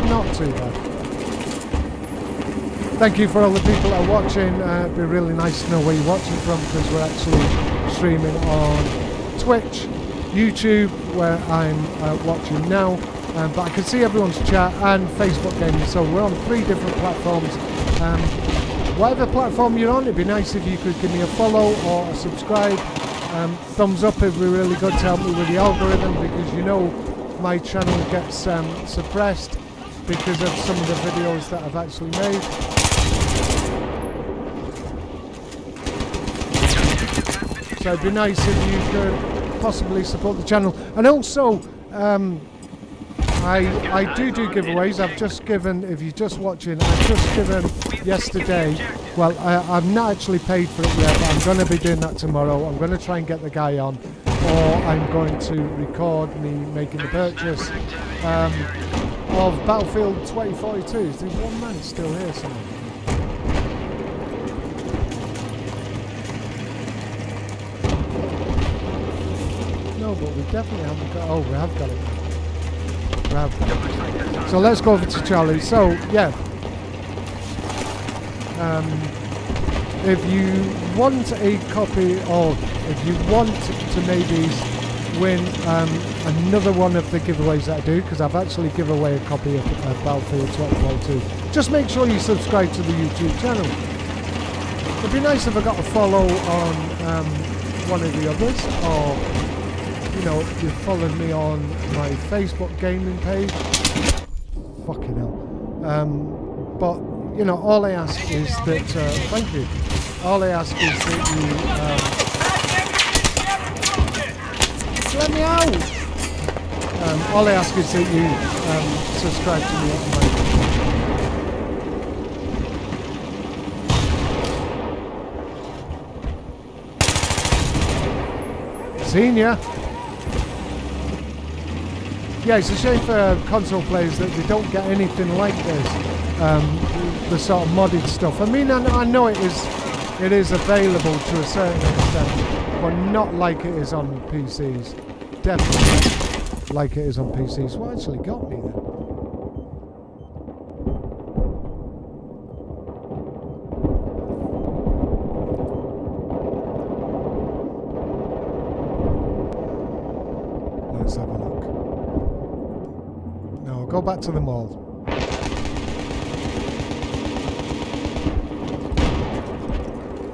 Not too bad. Thank you for all the people that are watching. It'd be really nice to know where you're watching from, because we're actually streaming on Twitch, YouTube, where I'm watching now. But I can see everyone's chat and Facebook gaming, so we're on 3 different platforms. whatever platform you're on, it'd be nice if you could give me a follow or a subscribe. Thumbs up would be really good to help me with the algorithm, because you know my channel gets suppressed because of some of the videos that I've actually made. So it'd be nice if you could possibly support the channel. And also, I do giveaways. I've just given, if you're just watching, I've just given yesterday, well, I've not actually paid for it yet, but I'm going to be doing that tomorrow. I'm going to try and get the guy on, or I'm going to record me making the purchase of Battlefield 2042. Is there one man still here somewhere? No, but we definitely haven't got, oh, we have got it. So let's go over to Charlie. So yeah, if you want a copy, or if you want to maybe win another one of the giveaways that I do, because I've actually given away a copy of Battlefield 2042, just make sure you subscribe to the YouTube channel. It'd be nice if I got a follow on one of the others, or you know, you followed me on my Facebook gaming page. Fucking hell. But, you know, all I ask is that, thank you. All I ask is that you, let me out! All I ask is that you subscribe to me on my... Seen ya! Yeah, it's a shame for console players that they don't get anything like this, the sort of modded stuff. I mean, I know it is available to a certain extent, but not like it is on PCs. Definitely not like it is on PCs. What actually got me then? Let's have a look. No, go back to the mall.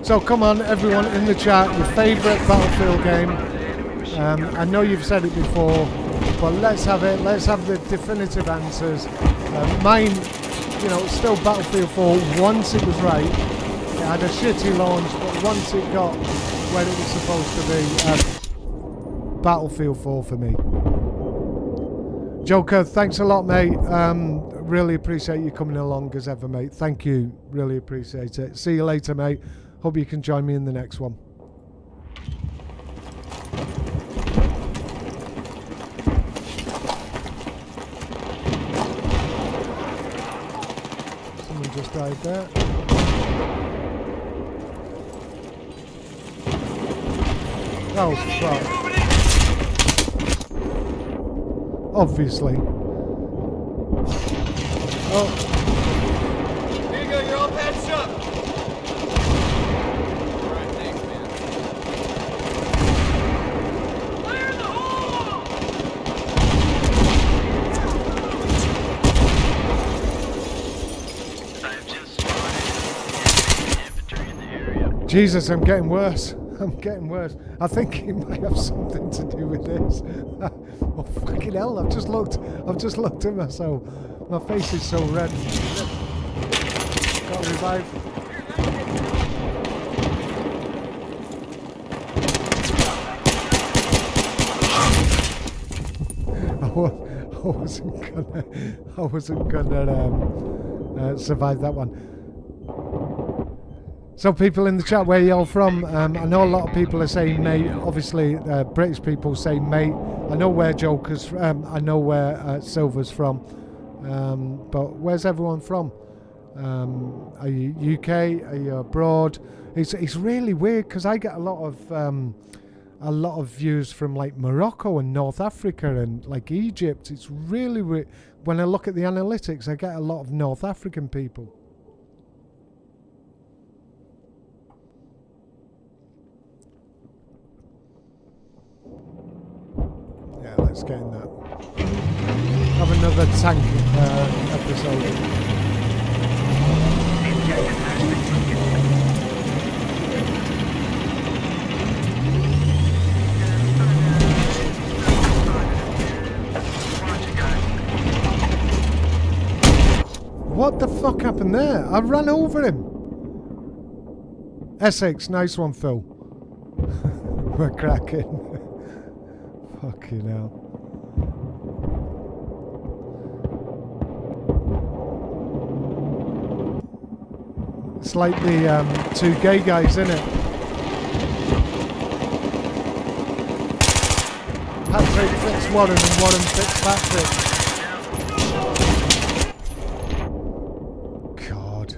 So come on, everyone in the chat, your favourite Battlefield game. I know you've said it before, but let's have it. Let's have the definitive answers. Mine, you know, it's still Battlefield 4 once it was right. It had a shitty launch, but once it got where it was supposed to be, Battlefield 4 for me. Joker, thanks a lot, mate. Really appreciate you coming along as ever, mate. Thank you. Really appreciate it. See you later, mate. Hope you can join me in the next one. Someone just died there. Oh, fuck. Obviously. Oh. Here you go, you're all patched up. Alright, thanks, man. Fire in the hole! I've just spotted infantry in the area. Jesus, I'm getting worse. I'm getting worse. I think it might have something to do with this. Oh fucking hell! I've just looked at myself. My face is so red. Got to revive. I wasn't gonna survive that one. So people in the chat, where you're from? I know a lot of people are saying mate. Obviously, British people say mate. I know where Joker's. I know where Silver's from. But where's everyone from? Are you UK? Are you abroad? It's really weird because I get a lot of views from like Morocco and North Africa and like Egypt. It's really weird. When I look at the analytics, I get a lot of North African people. Yeah, let's get in that. Have another tank episode. What the fuck happened there? I ran over him. Essex, nice one, Phil. We're cracking. Fucking hell. It's like the two gay guys, isn't it? Patrick fits Warren and Warren fits Patrick. God.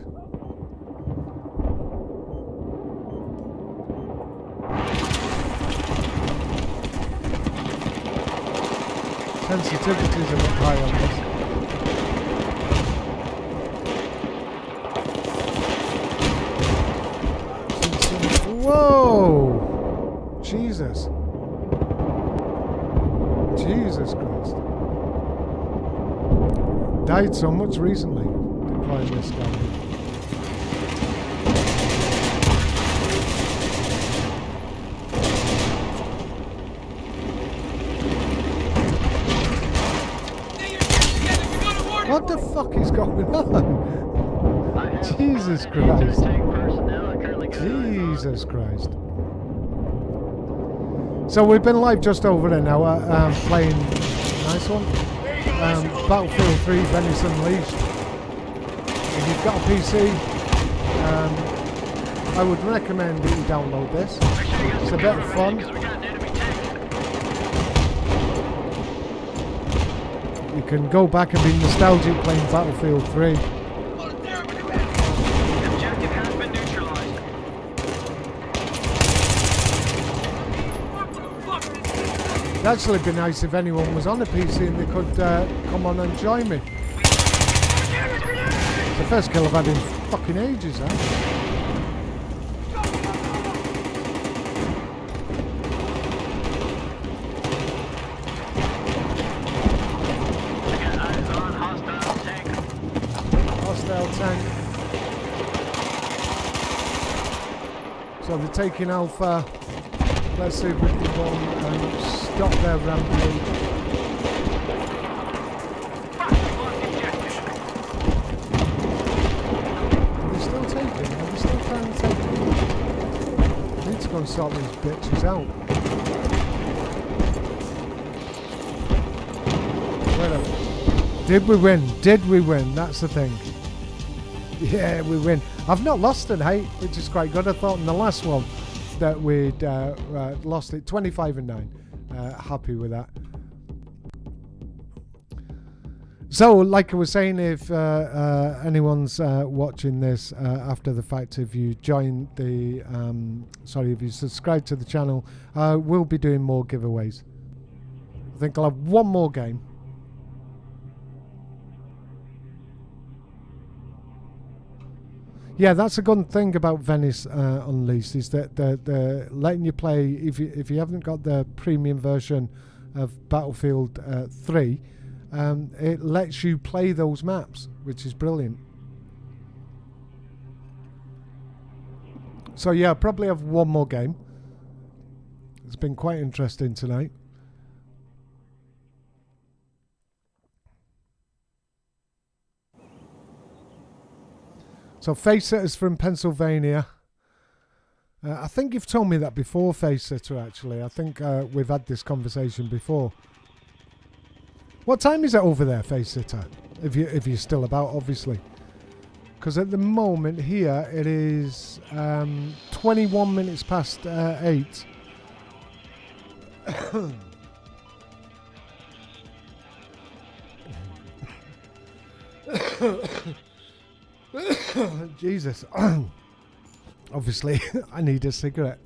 Sensitivity's a bit high on this. Whoa! Jesus. Jesus Christ. Died so much recently deploying this guy. What the fuck is going on? Jesus Christ. Jesus Christ. So we've been live just over an hour playing, nice one, Battlefield 3 Venice Unleashed. If you've got a PC, I would recommend that you download this. It's a bit of fun. You can go back and be nostalgic playing Battlefield 3. It'd actually be nice if anyone was on a PC and they could come on and join me. It's the first kill I've had in fucking ages, huh? Hostile tank. So they're taking Alpha. Let's see if we can go and stop their rampage. Are they still taking? Are they still trying to take it? I need to go and sort these bitches out. Did we win? Did we win? That's the thing. Yeah, we win. I've not lost an 8, which is quite good. I thought in the last one that we'd lost it 25-9. Happy with that. So, like I was saying, if anyone's watching this after the fact, if you join the, if you subscribe to the channel, we'll be doing more giveaways. I think I'll have one more game. Yeah, that's a good thing about Venice Unleashed, is that they're letting you play, if you haven't got the premium version of Battlefield 3, it lets you play those maps, which is brilliant. So yeah, I'll probably have one more game. It's been quite interesting tonight. So Facetter's from Pennsylvania. I think you've told me that before, Facettor, actually. I think we've had this conversation before. What time is it over there, Facettor? If you're still about, obviously. Because at the moment here, it is 21 minutes past 8. Jesus. Obviously, I need a cigarette.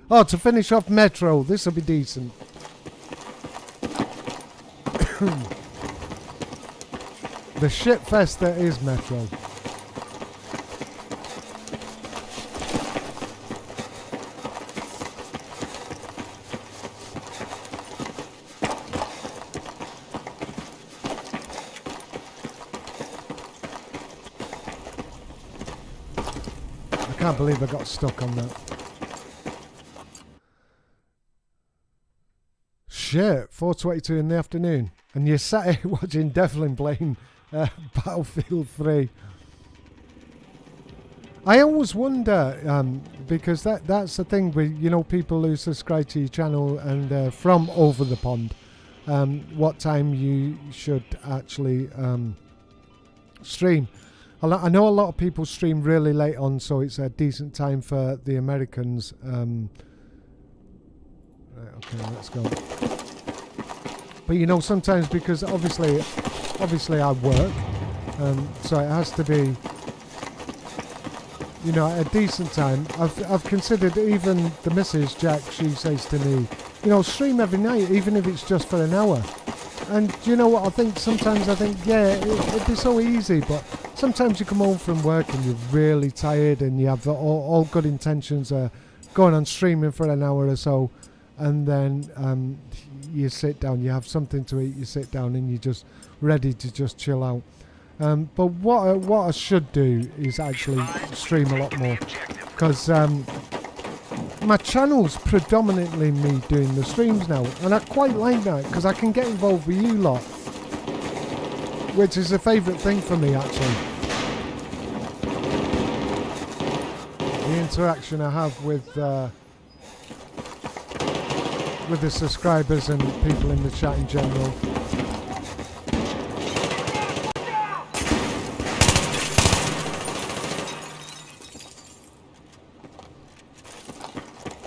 Oh, to finish off Metro. This will be decent. The shit fest that is Metro. I can't believe I got stuck on that. Shit, 4:22 in the afternoon. And you're sat here watching Devlin playing Battlefield 3. I always wonder, because that's the thing with, you know, people who subscribe to your channel and from over the pond, what time you should actually stream. I know a lot of people stream really late on, so it's a decent time for the Americans. Right, okay, let's go. But you know, sometimes because obviously I work, so it has to be, you know, at a decent time. I've considered, even the missus Jack, she says to me, you know, stream every night, even if it's just for an hour. And you know what, I think sometimes yeah, it'd be so easy, but sometimes you come home from work and you're really tired and you have all good intentions of going on streaming for an hour or so, and then you sit down, you have something to eat, you sit down and you're just ready to just chill out. But what I should do is actually stream a lot more, because my channel's predominantly me doing the streams now, and I quite like that because I can get involved with you lot, which is a favourite thing for me actually. The interaction I have with the subscribers and people in the chat in general.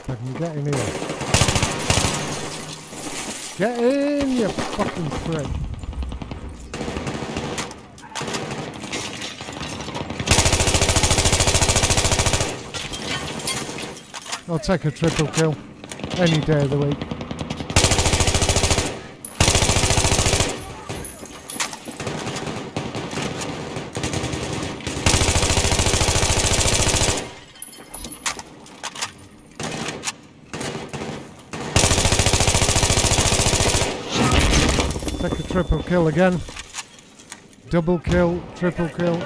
If I can get in here. Get in, you fucking prick. I'll take a triple kill any day of the week. Take a triple kill again. Double kill, triple kill.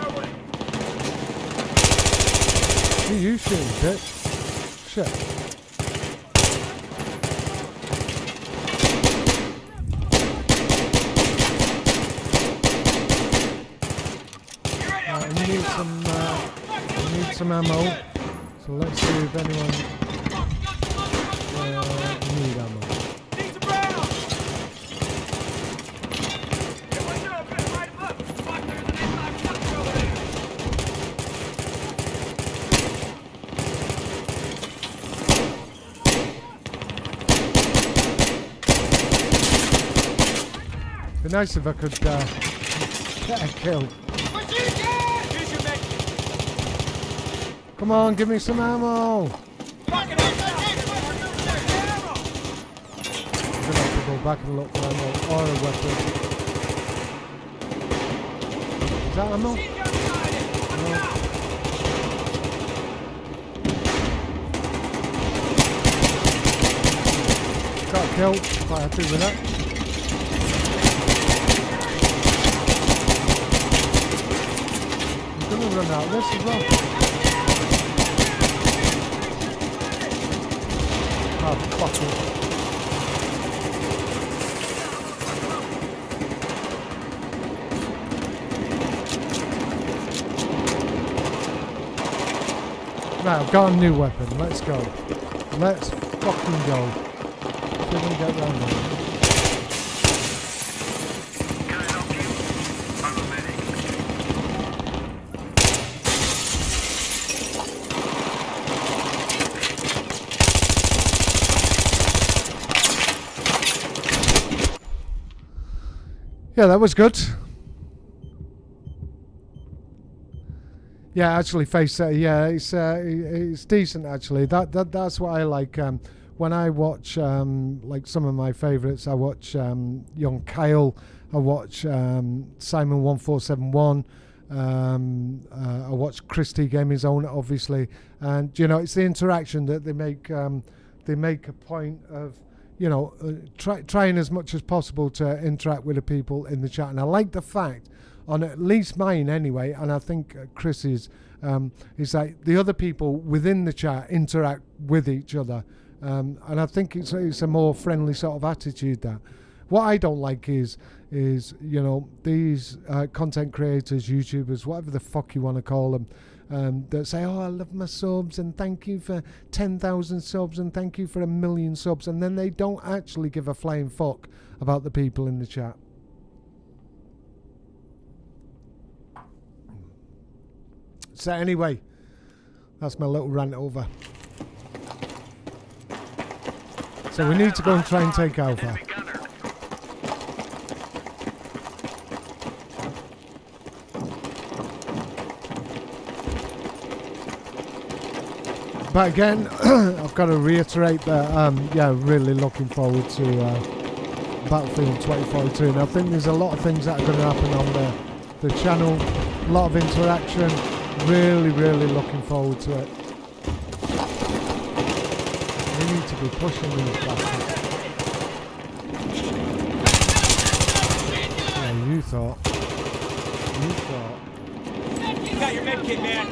Who are you shooting, bitch? Shit. I need some ammo. So let's see if anyone need ammo. It'd be nice if I could get a kill. Come on, give me some ammo! I'm gonna have to go back and look for ammo or a weapon. Is that ammo? No. Got a kill, quite happy with that. I'm gonna run out of this as well. Oh, fuck it. Right, I've got a new weapon. Let's go. Let's fucking go. See if we can get round there. Yeah, that was good. Yeah, actually, face yeah, it's decent actually. That's what I like. When I watch like some of my favourites, I watch Young Kyle, I watch Simon1471, I watch Christy Gaming Zone, obviously, and you know, it's the interaction that they make. They make a point of, you know, trying as much as possible to interact with the people in the chat, and I like the fact, on at least mine anyway, and I think Chris's, is that the other people within the chat interact with each other, and I think it's a more friendly sort of attitude that. What I don't like is you know, these content creators, YouTubers, whatever the fuck you want to call them, that say, oh, I love my subs and thank you for 10,000 subs and thank you for 1 million subs, and then they don't actually give a flying fuck about the people in the chat. So anyway, that's my little rant over. So we need to go and try and take Alpha. Enemy gunner. But again, I've got to reiterate that, yeah, really looking forward to Battlefield 2042. And I think there's a lot of things that are going to happen on the channel. A lot of interaction. Really, really looking forward to it. We need to be pushing these bastards. Yeah, you thought. You got your med kit, man.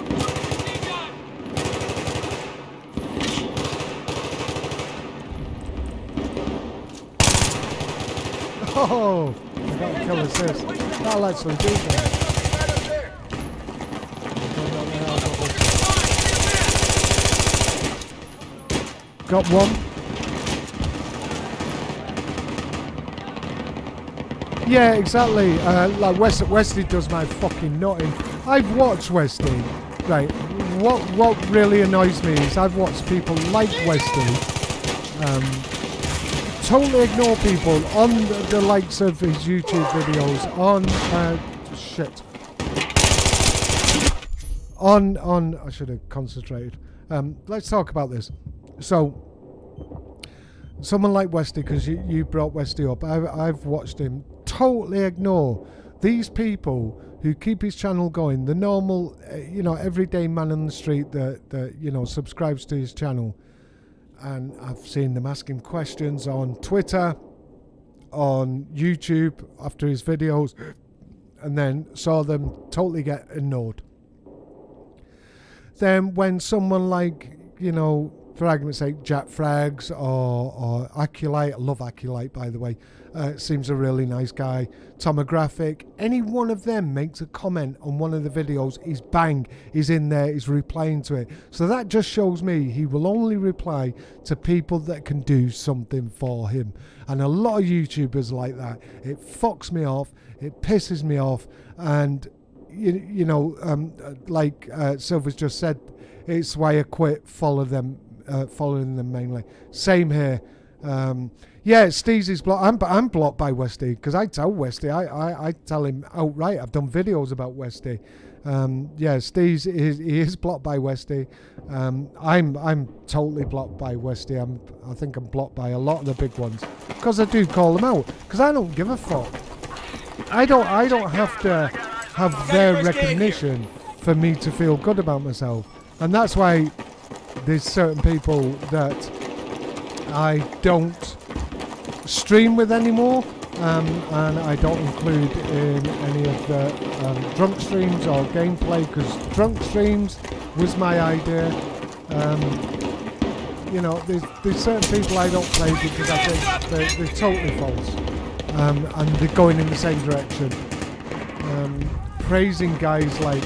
Oh, I got a kill assist. That'll actually do that. Got one. Yeah, exactly. Like Westy does my fucking nutting. I've watched Westy. Right. What really annoys me is I've watched people like Westy totally ignore people on the likes of his YouTube videos, on shit. On I should have concentrated. Let's talk about this. So someone like Westy, because you brought Westy up, I've watched him totally ignore these people who keep his channel going, the normal you know, everyday man on the street that you know, subscribes to his channel. And I've seen them ask him questions on Twitter, on YouTube after his videos, and then saw them totally get ignored. Then when someone like, you know, for argument's sake, Jack Frags or Aculite, I love Aculite by the way, seems a really nice guy, Tomographic, any one of them makes a comment on one of the videos, he's bang, he's in there, he's replying to it. So that just shows me he will only reply to people that can do something for him. And a lot of YouTubers like that, it fucks me off, it pisses me off, and you know, like Silver's just said, it's why I quit following them mainly. Same here. Yeah, Steezy's blocked. I'm blocked by Westy because I tell Westy, I tell him outright. I've done videos about Westy. Yeah, Steez he is blocked by Westy. I'm totally blocked by Westy. I think I'm blocked by a lot of the big ones because I do call them out because I don't give a fuck. I don't have to have their recognition for me to feel good about myself, and that's why there's certain people that I don't stream with anymore, and I don't include in any of the drunk streams or gameplay, because drunk streams was my idea. You know, there's certain people I don't play because I think they're totally false, and they're going in the same direction. Praising guys like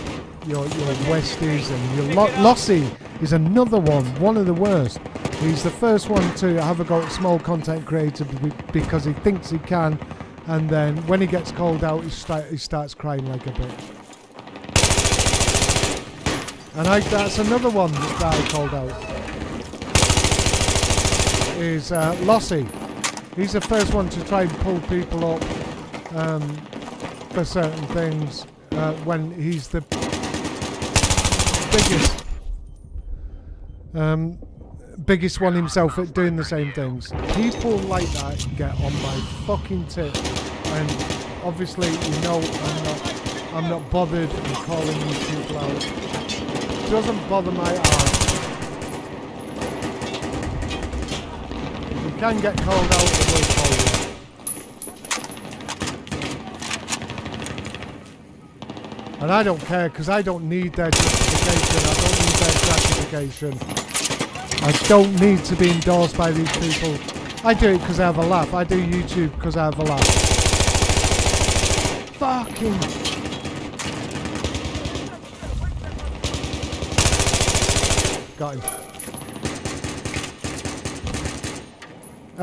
your Westies and your Lossy is another one of the worst. He's the first one to have a go at small content creator because he thinks he can, and then when he gets called out, he starts crying like a bitch. And that's another one that I called out. Is Lossy. He's the first one to try and pull people up for certain things when he's the biggest one himself at doing the same things. People like that get on my fucking tip, and obviously you know I'm not bothered in calling these people out. It doesn't bother my heart. If you can get called out, it will call you. And I don't care, because I don't need their justification, I don't need their gratification. I don't need to be endorsed by these people. I do it because I have a laugh. I do YouTube because I have a laugh. Fucking. Got him.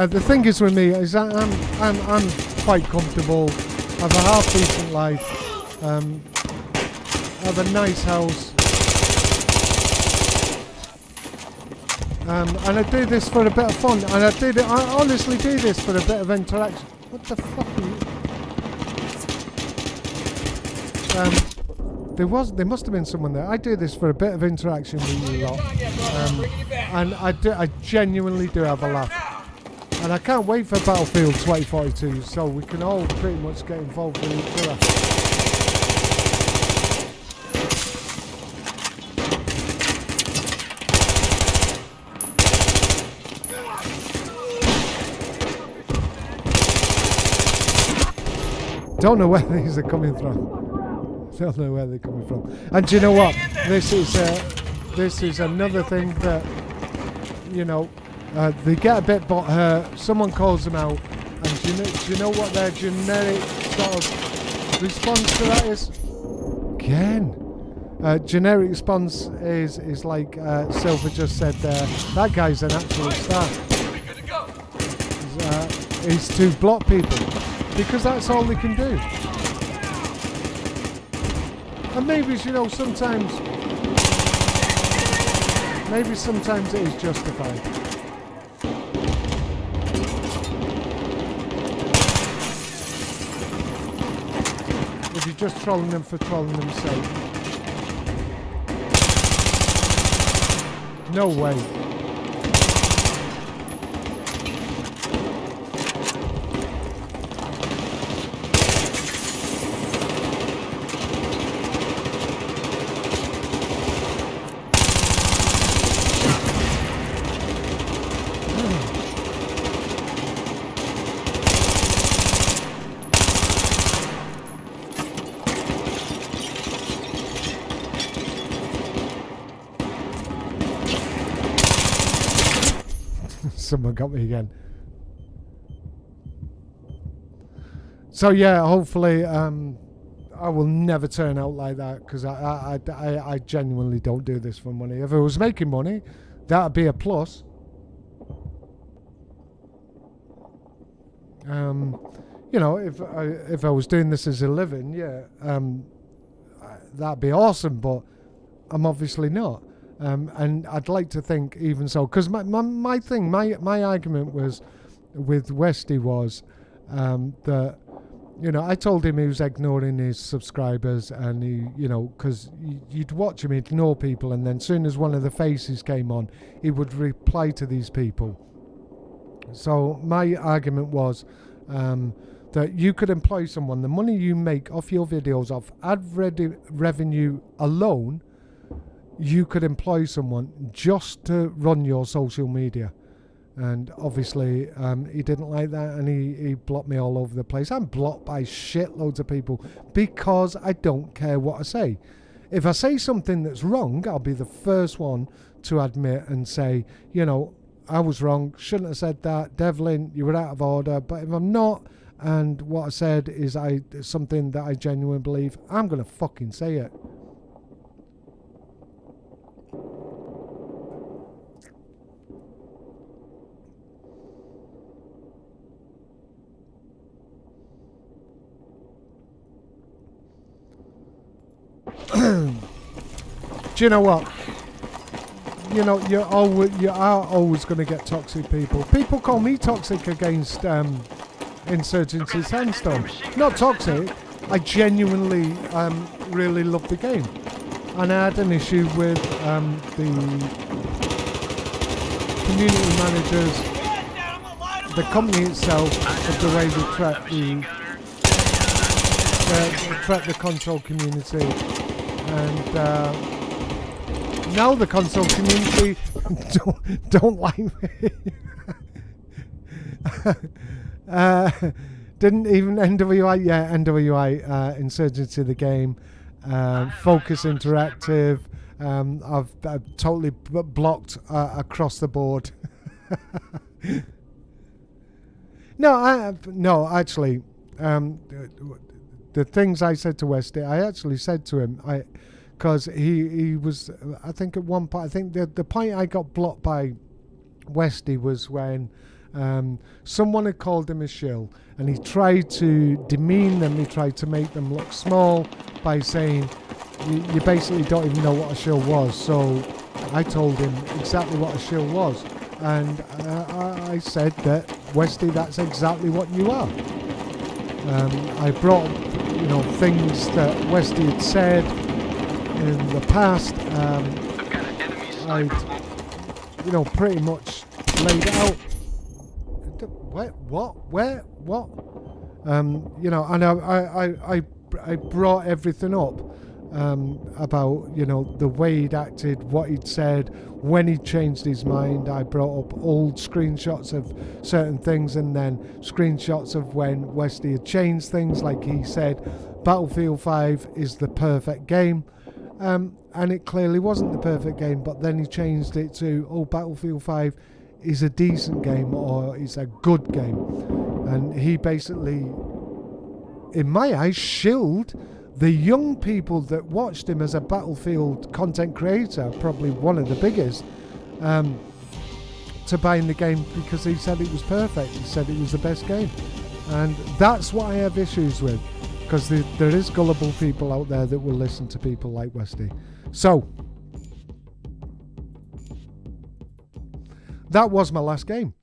The thing is with me is that I'm quite comfortable. I have a half decent life. I have a nice house. And I do this for a bit of fun. And I honestly do this for a bit of interaction. What the fuck are you? There must have been someone there. I do this for a bit of interaction with you lot. And I genuinely do have a laugh. And I can't wait for Battlefield 2042, so we can all pretty much get involved with each other. Don't know where these are coming from. Don't know where they're coming from. And do you know what? This is another thing that, you know, they get a bit butthurt, someone calls them out, and do you know what their generic sort of response to that is? Again. Generic response is like Silver just said there, that guy's an absolute star. Is to block people, because that's all they can do. And maybe, you know, sometimes it is justified. If you're just trolling them for trolling them's sake. No way. Someone got me again. So yeah, hopefully I will never turn out like that, because I genuinely don't do this for money. If I was making money, that'd be a plus. You know, if I was doing this as a living, yeah, that'd be awesome, but I'm obviously not. And I'd like to think even so, because my argument was with Westy was that, you know, I told him he was ignoring his subscribers, and he, you know, because you'd watch him ignore people, and then soon as one of the faces came on, he would reply to these people. So my argument was that you could employ someone, the money you make off your videos, off ad revenue alone, you could employ someone just to run your social media. And obviously he didn't like that, and he blocked me all over the place. I'm blocked by shitloads of people because I don't care what I say. If I say something that's wrong, I'll be the first one to admit and say, you know, I was wrong, shouldn't have said that, Devlin, you were out of order. But if I'm not, and what I said is something that I genuinely believe, I'm going to fucking say it. Do you know what? You know, you are always going to get toxic people. People call me toxic against Insurgency Sandstorm. Not toxic. I genuinely really love the game, and I had an issue with the community managers, the company itself, of the way they track the console community. And now the console community don't like me. Didn't even NWI, yeah, NWI, Insurgency the game, Focus Interactive. I've totally blocked across the board. No, actually, the things I said to Westy, I actually said to him, because he was, I think at one point, I think the point I got blocked by Westy was when someone had called him a shill, and he tried to demean them. He tried to make them look small by saying, you basically don't even know what a shill was. So I told him exactly what a shill was, and I said that, Westy, that's exactly what you are. I brought up, things that Westy had said in the past. I'd, pretty much laid it out. What? And I brought everything up about, the way he'd acted, what he'd said, when he changed his mind. I brought up old screenshots of certain things, and then screenshots of when Westy had changed things, like he said Battlefield 5 is the perfect game. And it clearly wasn't the perfect game, but then he changed it to, Battlefield 5 is a decent game, or it's a good game. And he basically, in my eyes, shilled the young people that watched him as a Battlefield content creator, probably one of the biggest, to buying the game because he said it was perfect. He said it was the best game. And that's what I have issues with, because there is gullible people out there that will listen to people like Westy. So, that was my last game.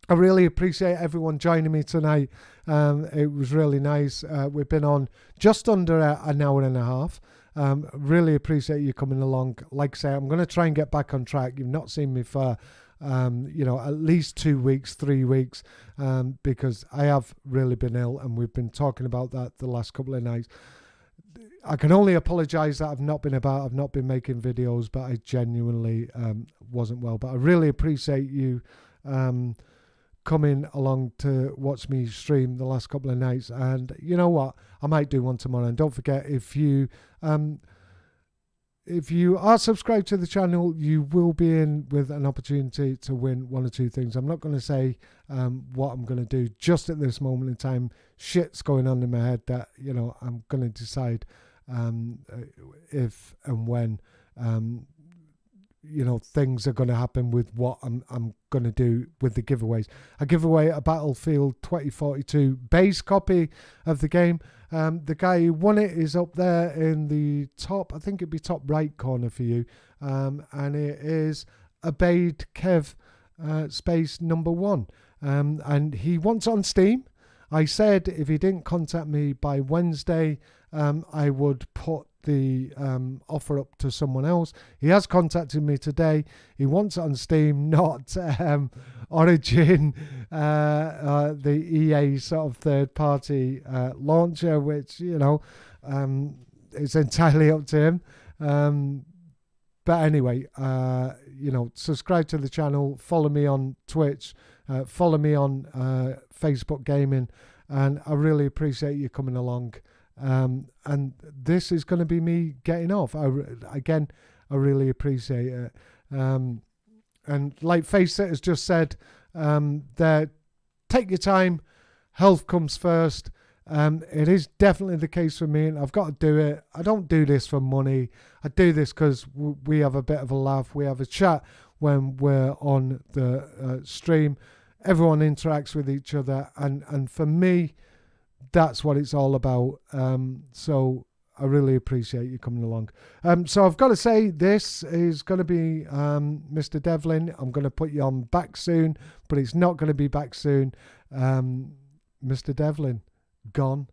I really appreciate everyone joining me tonight. It was really nice. We've been on just under an hour and a half. Really appreciate you coming along. Like I say, I'm going to try and get back on track. You've not seen me for, at least 2 weeks, 3 weeks, because I have really been ill, and we've been talking about that the last couple of nights. I can only apologise that I've not been making videos, but I genuinely wasn't well. But I really appreciate you coming along to watch me stream the last couple of nights. And you know what? I might do one tomorrow. And don't forget, if you are subscribed to the channel, you will be in with an opportunity to win one or two things. I'm not going to say what I'm going to do just at this moment in time. Shit's going on in my head that, I'm going to decide if and when things are going to happen with what I'm going to do with the giveaways. I give away a Battlefield 2042 base copy of the game. The guy who won it is up there in the top, I think it'd be top right corner for you. And it is Obeyed Kev space number 1. And he wants it on Steam. I said if he didn't contact me by Wednesday, I would put the offer up to someone else. He has contacted me today. He wants it on Steam, not Origin, the EA sort of third-party launcher, which, is entirely up to him. But anyway, subscribe to the channel, follow me on Twitch, follow me on Facebook Gaming, and I really appreciate you coming along. And this is going to be me getting off. I really appreciate it. And like Face It has just said, that take your time, health comes first. It is definitely the case for me, and I've got to do it. I don't do this for money. I do this because we have a bit of a laugh. We have a chat when we're on the stream. Everyone interacts with each other, and for me, that's what it's all about. So I really appreciate you coming along. So I've got to say, this is going to be Mr. Devlin. I'm going to put you on back soon, but it's not going to be back soon. Mr. Devlin, gone.